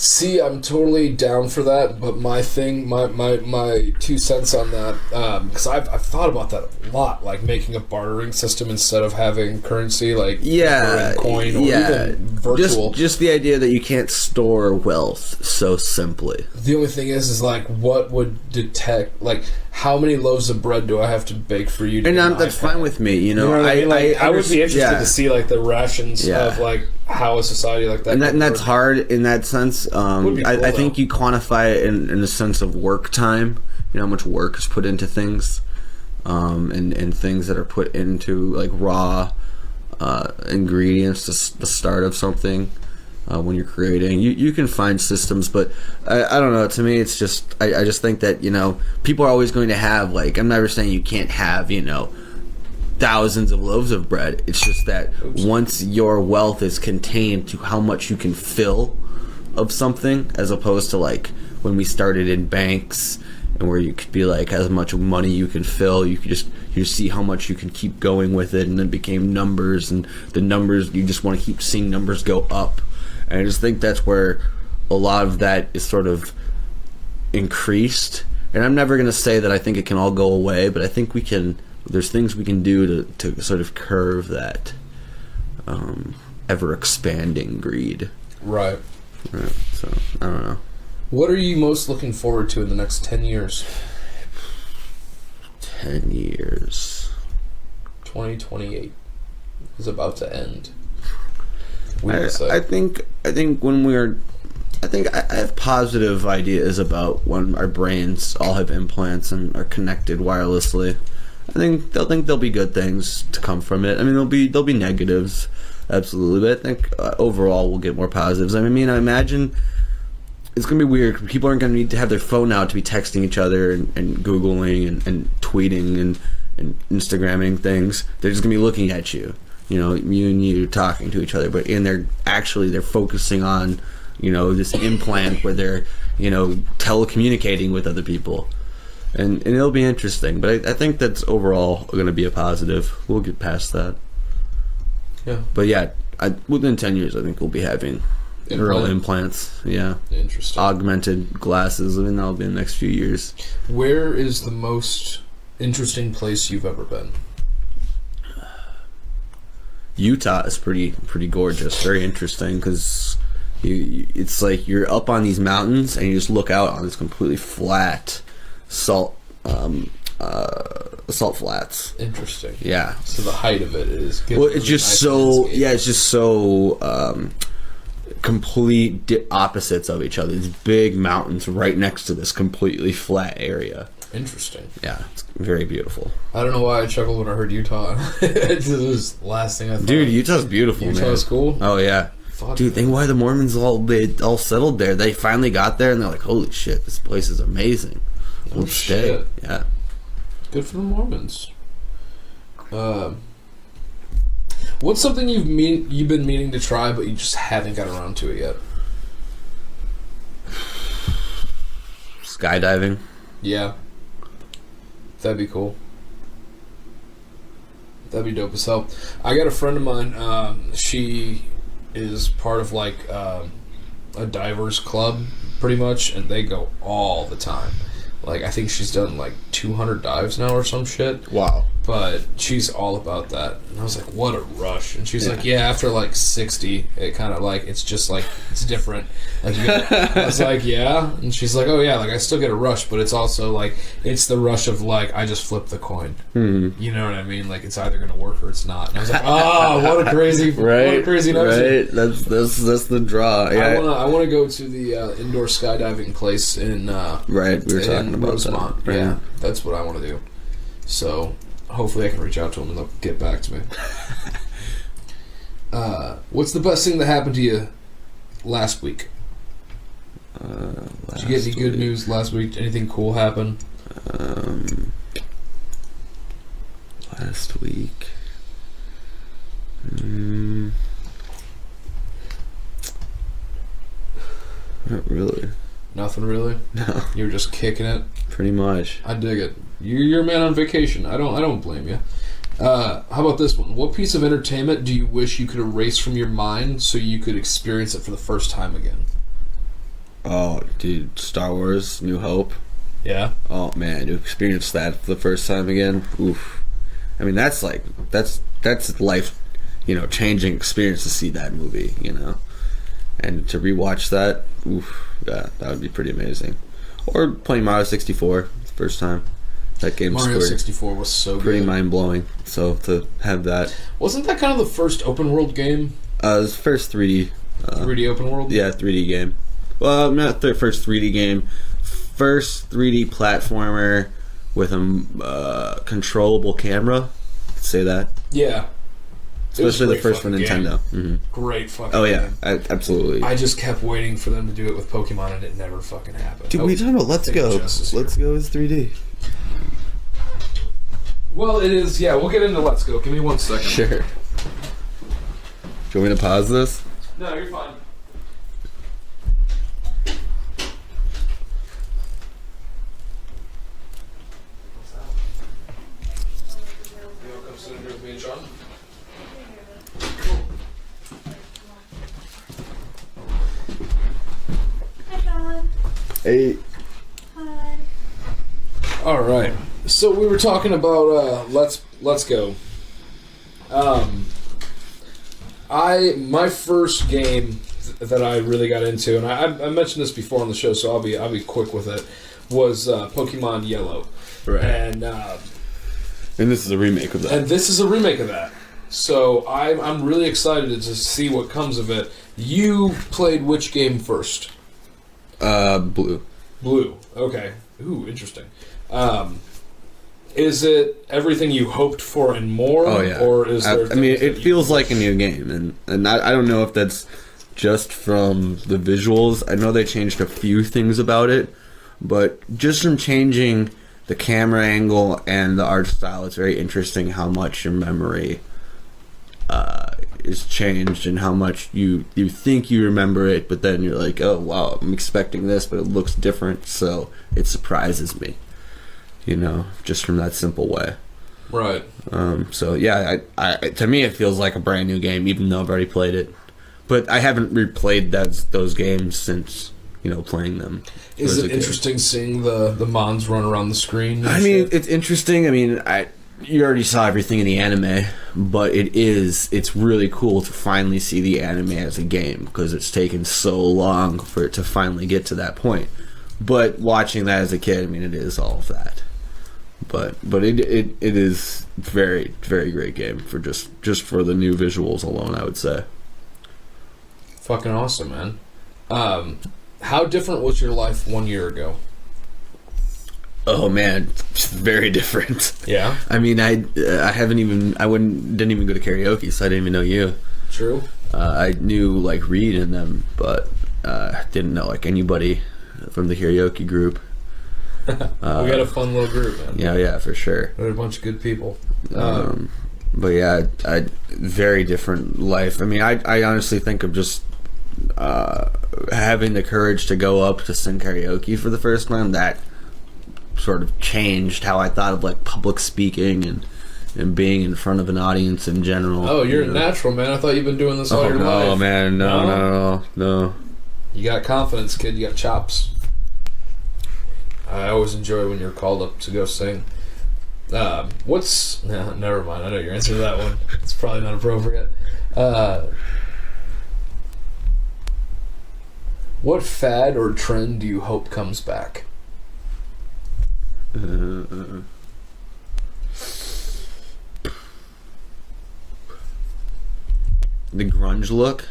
See, I'm totally down for that, but my 2 cents on that, because I've thought about that a lot, like making a bartering system instead of having currency, like coin or even virtual. Just the idea that you can't store wealth so simply. The only thing is like, what would detect, like, how many loaves of bread do I have to bake for you to And that's fine with me, you know. I mean? Like, I would be interested to see, like, the rations of, like, how a society like that... And that's hard in that sense. Cool, I think you quantify it in the sense of work time. You know, how much work is put into things. And things that are put into, like, raw ingredients to the start of something. When you're creating, you can find systems, but I don't know. To me, it's just I just think that, you know, people are always going to have, like, I'm never saying you can't have, you know, thousands of loaves of bread. It's just that once your wealth is contained to how much you can fill of something, as opposed to like when we started in banks and where you could be like, as much money you can fill, you see how much you can keep going with it, and then it became numbers, and the numbers, you just want to keep seeing numbers go up. And I just think that's where a lot of that is sort of increased. And I'm never going to say that I think it can all go away, but I think we can. There's things we can do to sort of curve that ever expanding greed. Right. So I don't know. What are you most looking forward to in the next 10 years? 10 years. 2028 is about to end. I think when I have positive ideas about when our brains all have implants and are connected wirelessly. I think there'll be good things to come from it. I mean, there'll be negatives, absolutely, but I think overall we'll get more positives. I mean, I imagine it's gonna be weird. People aren't gonna need to have their phone out to be texting each other and Googling and tweeting and Instagramming things. They're just gonna be looking at you. You know, you talking to each other, but they're focusing on, you know, this implant where they're, you know, telecommunicating with other people. And it'll be interesting, but I think that's overall going to be a positive. We'll get past that. Yeah. But yeah, within 10 years, I think we'll be having neural implants. Yeah. Interesting. Augmented glasses. I mean, that'll be in the next few years. Where is the most interesting place you've ever been? Utah is pretty gorgeous. Very interesting because it's like you're up on these mountains and you just look out on this completely flat salt flats. Interesting. Yeah. So the height of it is good. Well, it's just so it's just so complete opposites of each other. These big mountains right next to this completely flat area. Interesting. Yeah, it's very beautiful. I don't know why I chuckled when I heard Utah. It was the last thing I thought. Dude, Utah's beautiful, man. Utah's cool? Oh, yeah. Fuck, dude, think why the Mormons all settled there. They finally got there, and they're like, holy shit, this place is amazing. We'll stay. Yeah. Good for the Mormons. What's something you've been meaning to try, but you just haven't got around to it yet? Skydiving. Yeah. That'd be cool. That'd be dope as hell. I got a friend of mine, she is part of like a divers club, pretty much, and they go all the time. Like, I think she's done like 200 dives now or some shit. Wow. But she's all about that. And I was like, what a rush. And she's like, yeah, after like 60, it kind of like, it's just like, it's different. Like, I was like, yeah. And she's like, oh yeah, like I still get a rush, but it's also like, it's the rush of like, I just flipped the coin. Mm-hmm. You know what I mean? Like, it's either going to work or it's not. And I was like, oh, what a crazy, right, what a crazy notion. Right, that's the draw. Yeah. I want to go to the indoor skydiving place in right, we were talking about Rosemont. that. Right. Yeah, that's what I want to do. So hopefully I can reach out to them and they'll get back to me. What's the best thing that happened to you last week? Did you get any good news last week? Anything cool happen? Last week. Not really. Nothing really? No. You were just kicking it? Pretty much. I dig it. You're a man on vacation. I don't blame you. How about this one? What piece of entertainment do you wish you could erase from your mind so you could experience it for the first time again? Oh, dude, Star Wars, New Hope. Yeah? Oh, man, to experience that for the first time again, oof. I mean, that's life, changing experience to see that movie, And to rewatch that, oof, yeah, that would be pretty amazing. Or playing Mario 64 the first time. That game Mario 64 was so pretty good. mind-blowing. So to have that. Wasn't that kind of the first open world game? It was the first 3D. 3D open world? Yeah, 3D game. Well, not the first 3D game. First 3D platformer with a controllable camera. Say that. Yeah. Especially the first for Nintendo. Mm-hmm. Great fucking Oh, yeah. game. Absolutely. I just kept waiting for them to do it with Pokemon and it never fucking happened. Dude, what are you talking about? Let's Go. Let's Go is 3D. Well, it is. Yeah, we'll get into Let's Go. Give me 1 second. Sure. Do you want me to pause this? No, you're fine. You want to come sit in here with me and Sean? Hi, Sean. Hey. Hi. All right. So we were talking about Let's Go. My first game that I really got into, and I mentioned this before on the show, so I'll be quick with it, was Pokemon Yellow. Right. And this is a remake of that. And this is a remake of that. So I'm really excited to see what comes of it. You played which game first? Blue. Blue. Okay. Ooh, interesting. Is it everything you hoped for and more? Oh yeah. Or is there? I mean, it feels like a new game, and I don't know if that's just from the visuals. I know they changed a few things about it, but just from changing the camera angle and the art style, it's very interesting how much your memory is changed and how much you think you remember it, but then you're like, oh wow, I'm expecting this, but it looks different, so it surprises me. Just from that simple way. Right. So yeah, I to me it feels like a brand new game, even though I've already played it. But I haven't replayed those games since playing them. Is it interesting seeing the Mons run around the screen? I mean, it's interesting. I mean, you already saw everything in the anime, but it's really cool to finally see the anime as a game because it's taken so long for it to finally get to that point. But watching that as a kid, I mean, it is all of that. But it is very, very great game for just for the new visuals alone, I would say. Fucking awesome, man. How different was your life 1 year ago? Oh man, it's very different. Yeah. I mean, didn't even go to karaoke, so I didn't even know you. True. I knew like Reed and them, but didn't know like anybody from the karaoke group. We had a fun little group, man. Yeah, for sure. We had a bunch of good people. But yeah, very different life. I mean, I honestly think of just having the courage to go up to sing karaoke for the first time. That sort of changed how I thought of like public speaking and being in front of an audience in general. Oh, you're a natural, man. I thought you've been doing this all your life. Oh man, no. You got confidence, kid. You got chops. I always enjoy when you're called up to go sing. No, never mind. I know your answer to that one. It's probably not appropriate. What fad or trend do you hope comes back? The grunge look.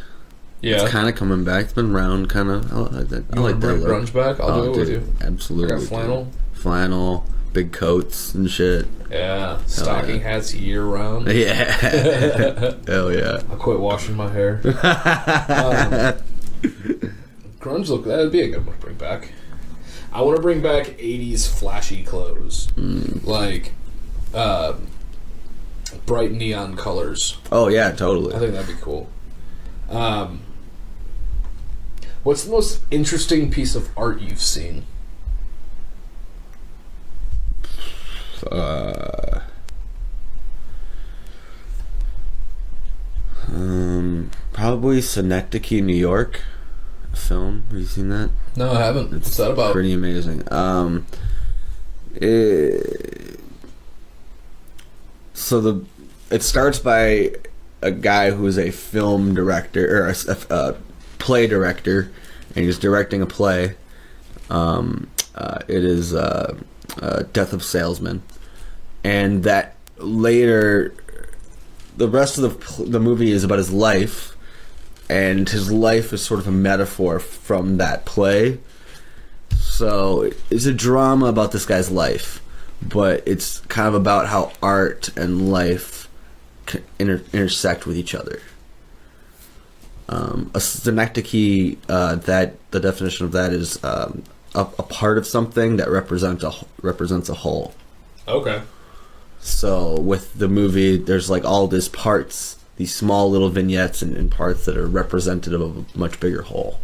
Yeah. It's kind of coming back. It's been around, kind of. I like that. You want to bring grunge back? I'll do it with you. Absolutely. I got flannel. Flannel, big coats and shit. Yeah. Stocking hats year round. Yeah. Hell yeah. I'll quit washing my hair. Grunge look, that'd be a good one to bring back. I want to bring back 80s flashy clothes. Like, bright neon colors. Oh, yeah, totally. I think that'd be cool. What's the most interesting piece of art you've seen? Probably Synecdoche, New York. Film. Have you seen that? No, I haven't. What's that about? Pretty amazing. It starts by a guy who's a film director or a play director, and he's directing a play. It is Death of Salesman, and that later, the rest of the movie is about his life. And his life is sort of a metaphor from that play. So it's a drama about this guy's life, but it's kind of about how art and life intersect with each other. A synecdoche, that the definition of that is a part of something that represents a whole. Okay. So with the movie, there's like all these parts. These small little vignettes and parts that are representative of a much bigger whole.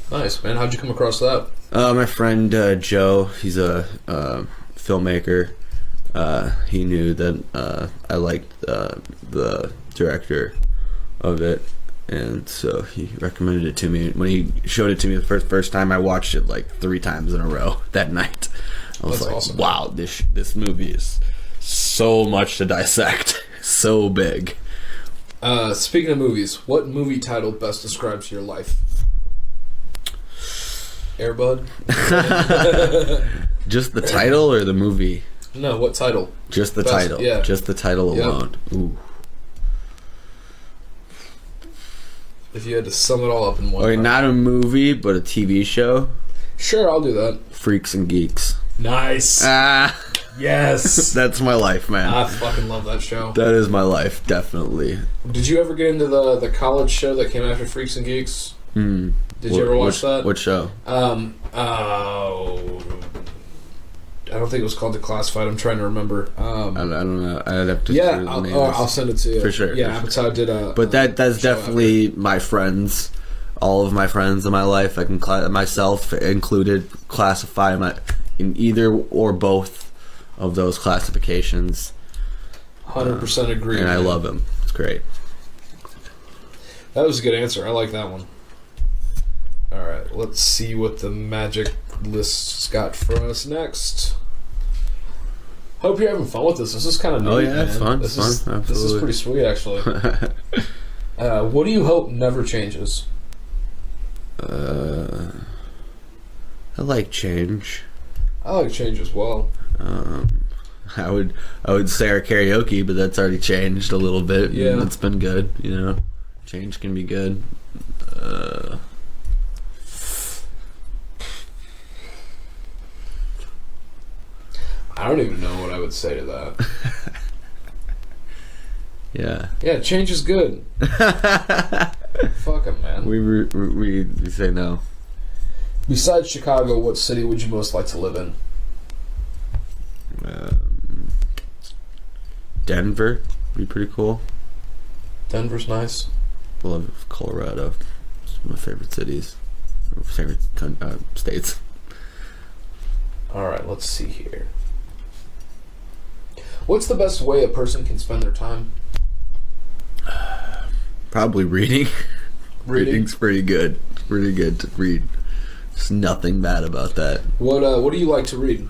Nice, man. How'd you come across that? My friend Joe, he's a filmmaker. He knew that I liked the director of it, and so he recommended it to me. When he showed it to me the first time, I watched it like 3 times in a row that night. I was That's like, awesome. wow, this movie is so much to dissect. So big. Speaking of movies, what movie title best describes your life? Air Bud? Just the title or the movie? No, what title? Just the Best, title. yeah. Just the title Yep. alone. Ooh. If you had to sum it all up in one. Okay, line. not a movie, but a TV show. Sure, I'll do that. Freaks and Geeks. Nice. Ah. Yes. That's my life, man. I fucking love that show. That is my life, definitely. Did you ever get into the college show that came after Freaks and Geeks? Did you ever watch that? What show? I don't think it was called Declassified. I'm trying to remember. I don't know. I'd have to. Yeah, I'll send it to you for sure. Yeah, for sure. Apatow did a. But that's definitely my friends. All of my friends in my life, I can myself included, classify in either or both of those classifications. 100% agree. And I love him. It's great. That was a good answer. I like that one. All right, let's see what the magic list's got for us next. Hope you're having fun with this. This is kind of neat, Oh yeah, man. it's fun. This It's is fun. this is Absolutely. pretty sweet, actually. What do you hope never changes? I like change. I like change as well. I would say our karaoke, but that's already changed a little bit. Yeah. And it's been good. Change can be good. I don't even know what I would say to that. Yeah. Yeah, change is good. Fuck it, man. We say no. Besides Chicago, what city would you most like to live in? Denver would be pretty cool. Denver's nice. Love Colorado. It's one of my favorite cities. Favorite states. Alright, let's see here. What's the best way a person can spend their time? Probably reading. Reading? Reading's pretty good. It's pretty good to read. There's nothing bad about that. What do you like to read?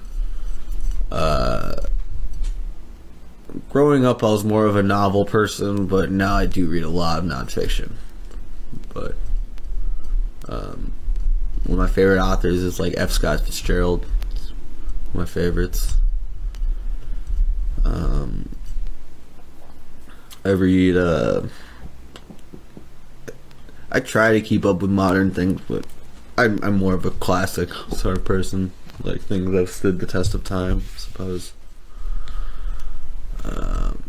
Growing up, I was more of a novel person, but now I do read a lot of nonfiction. But one of my favorite authors is like F. Scott Fitzgerald. It's one of my favorites. I read. I try to keep up with modern things, but I'm more of a classic sort of person. Like things that have stood the test of time, I suppose.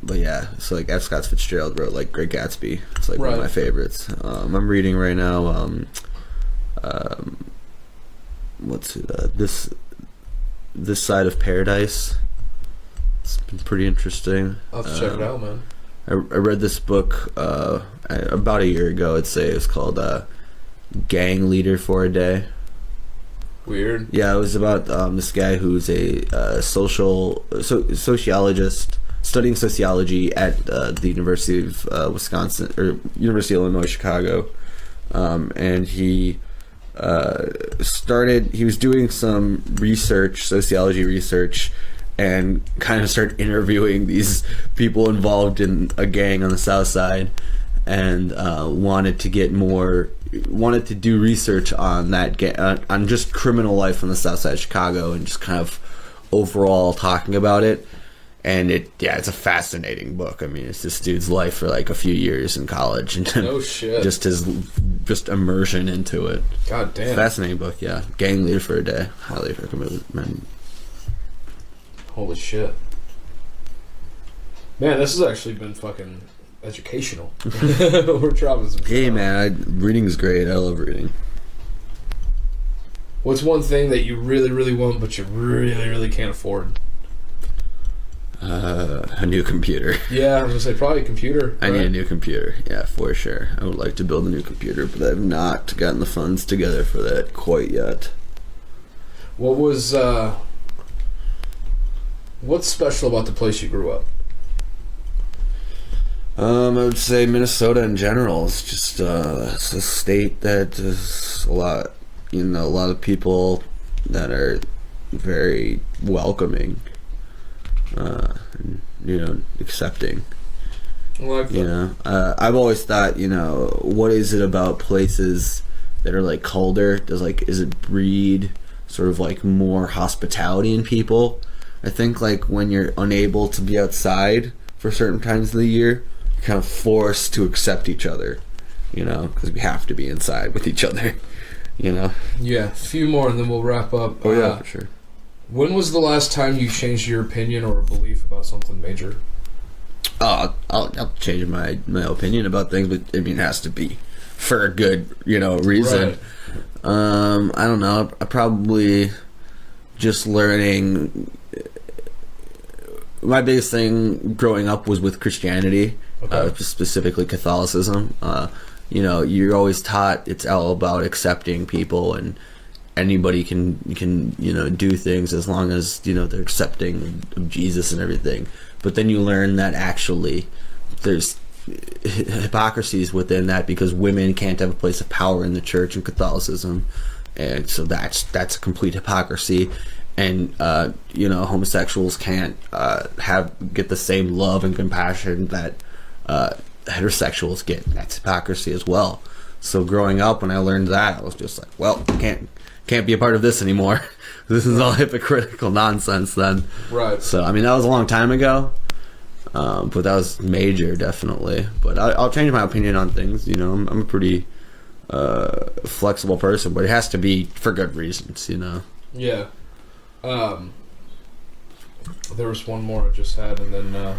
But yeah, so like F. Scott Fitzgerald wrote like Great Gatsby. It's like one of my favorites. I'm reading right now. What's it? This Side of Paradise. It's been pretty interesting. I'll have to check it out, man. I read this book about a year ago. I'd say it's called "Gang Leader for a Day." Weird. Yeah, it was about this guy who's a sociologist studying sociology at the University of Wisconsin or University of Illinois Chicago, and he he was doing some research, sociology research, and kind of started interviewing these people involved in a gang on the South Side, and wanted to do research on that on just criminal life on the South Side of Chicago, and just kind of overall talking about it. And it's a fascinating book. I mean, it's this dude's life for like a few years in college, and No shit. just immersion into it. God damn. Fascinating book, yeah. Gang Leader for a Day. Highly recommend. Holy shit. Man, this has actually been fucking educational. We're dropping some Hey shit. man, reading is great. I love reading. What's one thing that you really, really want but you really, really can't afford? A new computer. Yeah, I was gonna say probably a computer. I need a right? new computer. Yeah, for sure. I would like to build a new computer, but I've not gotten the funds together for that quite yet. What's special about the place you grew up? I would say Minnesota in general is just it's a state that is a lot of people that are very welcoming, accepting. I like that. I've always thought, what is it about places that are like colder? Is it breed sort of like more hospitality in people? I think like when you're unable to be outside for certain times of the year, you're kind of forced to accept each other, because we have to be inside with each other, Yeah, a few more and then we'll wrap up. Oh yeah, for sure. When was the last time you changed your opinion or belief about something major? I'll change my opinion about things, but I mean, it has to be for a good, reason. Right. I don't know. I probably just learning. My biggest thing growing up was with Christianity, specifically Catholicism. You're always taught it's all about accepting people, and anybody can do things as long as they're accepting of Jesus and everything. But then you learn that actually there's hypocrisies within that, because women can't have a place of power in the church in Catholicism, and so that's a complete hypocrisy. And homosexuals can't get the same love and compassion that heterosexuals get. That's hypocrisy as well. So growing up, when I learned that, I was just like, well, can't be a part of this anymore. This is all hypocritical nonsense then. Right. So I mean, that was a long time ago, but that was major, definitely. But I'll change my opinion on things. I'm a pretty flexible person, but it has to be for good reasons. Yeah. There was one more I just had, and then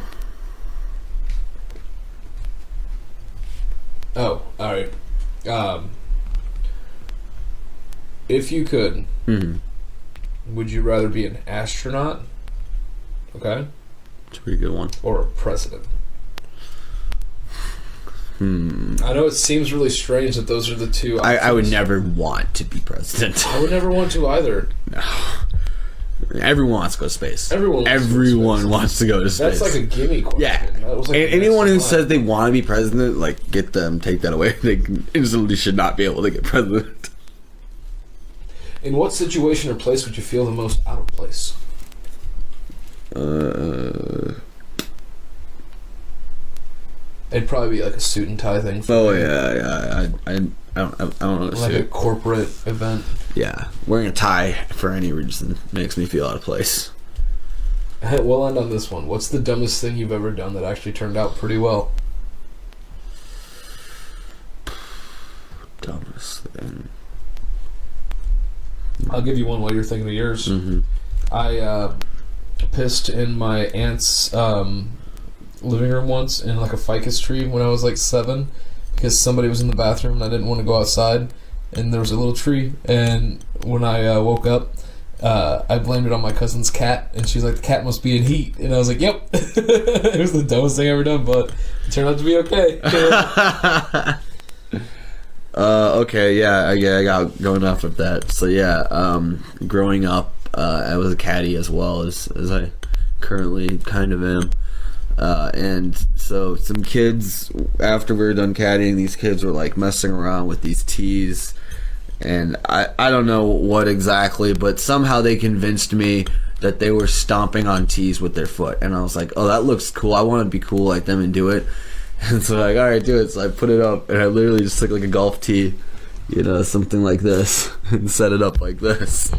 all right. If you could, would you rather be an astronaut? Okay. It's a pretty good one. Or a president? I know it seems really strange that those are the two options. I would never want to be president. I would never want to either. No. Everyone wants to go to space. Everyone wants to go to space. That's like a gimme question. Yeah. That was like anyone who says they want to be president, like, take that away. They instantly should not be able to get president. In what situation or place would you feel the most out of place? It'd probably be like a suit and tie thing. Yeah. I don't know. Like a corporate event. Yeah, wearing a tie for any reason makes me feel out of place. We'll end on this one. What's the dumbest thing you've ever done that actually turned out pretty well? Dumbest thing. I'll give you one while you're thinking of yours. Mm-hmm. I pissed in my aunt's living room once in like a ficus tree when I was like 7, because somebody was in the bathroom and I didn't want to go outside, and there was a little tree, and when I woke up, I blamed it on my cousin's cat, and she was like, the cat must be in heat, and I was like, yep. It was the dumbest thing I ever done, but it turned out to be okay. Okay, yeah, I got going off of that. So yeah, growing up, I was a caddy as well as I currently kind of am. And so some kids, after we were done caddying, these kids were like messing around with these tees, and I don't know what exactly, but somehow they convinced me that they were stomping on tees with their foot, and I was like, oh, that looks cool, I want to be cool like them and do it. And so like, alright, do it. So I put it up, and I literally just took like a golf tee, something like this, and set it up like this.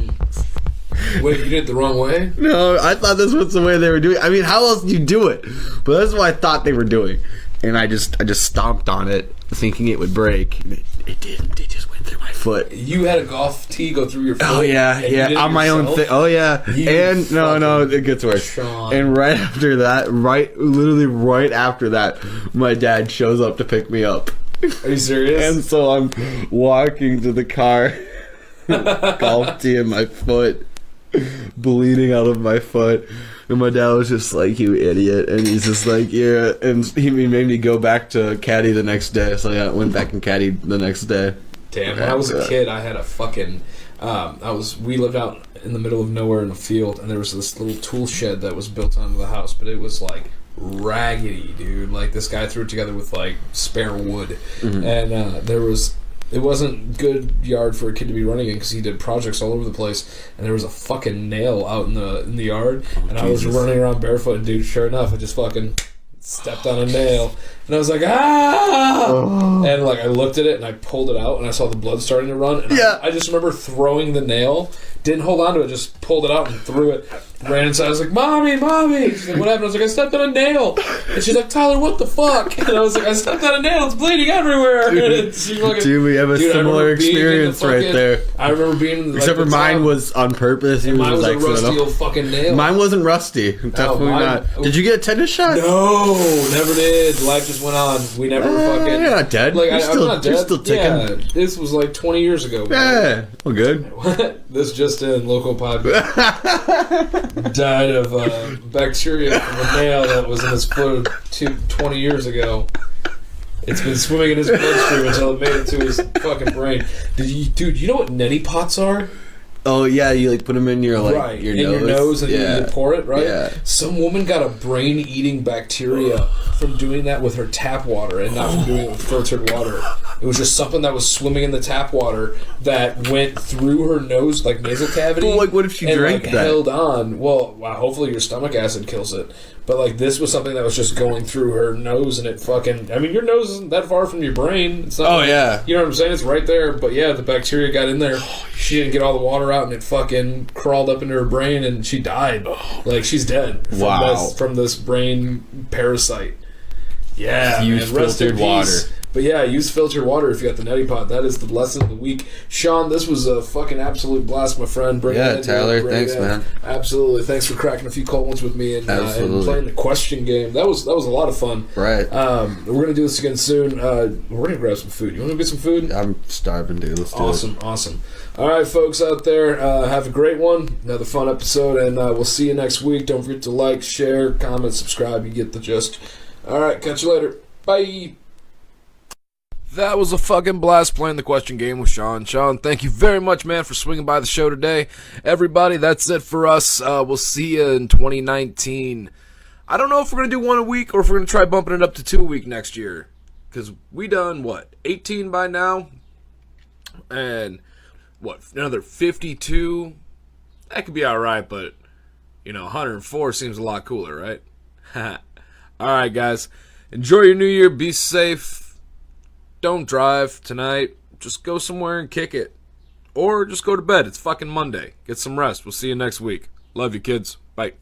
Wait, you did it the wrong way? No, I thought this was the way they were doing it. I mean, how else do you do it? But that's what I thought they were doing. And I just stomped on it, thinking it would break. It didn't. It just went through my foot. You had a golf tee go through your foot? Oh, yeah. On my own thing. Oh, yeah. And, no, it gets worse. Sean. And right after that, literally right after that, my dad shows up to pick me up. Are you serious? And so I'm walking to the car, golf tee in my foot, bleeding out of my foot, and my dad was just like, you idiot, and he's just like, yeah, and he made me go back to caddy the next day, so I went back and caddied the next day. Damn, when I was a kid, I had a fucking we lived out in the middle of nowhere in a field, and there was this little tool shed that was built onto the house, but it was like raggedy, dude. Like, this guy threw it together with like spare wood, and it wasn't good yard for a kid to be running in, because he did projects all over the place, and there was a fucking nail out in the yard, and I was running around barefoot, and dude, sure enough, I just fucking stepped on a nail, and I was like, and like I looked at it, and I pulled it out, and I saw the blood starting to run, and I just remember throwing the nail Didn't hold on to it, just pulled it out and threw it. Ran inside. I was like, "Mommy, mommy!" She's like, "What happened?" I was like, "I stepped on a nail." And she's like, "Tyler, what the fuck?" And I was like, "I stepped on a nail. It's bleeding everywhere." Dude, we have a similar experience right there. I remember being except for mine was on purpose. Mine was a rusty old fucking nail. Mine wasn't rusty. Definitely not. Did you get a tetanus shot? No, never did. Life just went on. We never fucking. You're not dead. Like, I'm not dead. You're still ticking. Yeah, this was like 20 years ago. Yeah, well, good. This just in, local podcast died of bacteria from a nail that was in his foot 20 years ago. It's been swimming in his bloodstream until it made it to his fucking brain. Dude, you know what neti pots are? Oh yeah, you like put them in your your nose and you pour it, right? Yeah. Some woman got a brain-eating bacteria from doing that with her tap water and not from doing it with filtered water. It was just something that was swimming in the tap water that went through her nose, like nasal cavity. Well, like what if she drank that? Held on. Well, wow, hopefully your stomach acid kills it. But like this was something that was just going through her nose and it fucking. I mean, your nose isn't that far from your brain. It's not yeah. You know what I'm saying? It's right there. But yeah, the bacteria got in there. She didn't get all the water out and it fucking crawled up into her brain and she died. Like she's dead. From this brain parasite. Yeah, use filtered water. But yeah, use filtered water if you got the neti pot. That is the lesson of the week. Sean, this was a fucking absolute blast, my friend. Tyler, thanks, man. Absolutely. Thanks for cracking a few cold ones with me and playing the question game. That was a lot of fun. Right. We're going to do this again soon. We're going to grab some food. You want to get some food? I'm starving, dude. Let's do it. Awesome. All right, folks out there, have a great one. Another fun episode, and we'll see you next week. Don't forget to like, share, comment, subscribe. You get the gist. All right, catch you later. Bye. That was a fucking blast playing the question game with Sean. Sean, thank you very much, man, for swinging by the show today. Everybody, that's it for us. We'll see you in 2019. I don't know if we're going to do one a week or if we're going to try bumping it up to 2 a week next year. Because we done, 18 by now? And, another 52? That could be alright, but, 104 seems a lot cooler, right? Alright, guys. Enjoy your new year. Be safe. Don't drive tonight. Just go somewhere and kick it. Or just go to bed. It's fucking Monday. Get some rest. We'll see you next week. Love you, kids. Bye.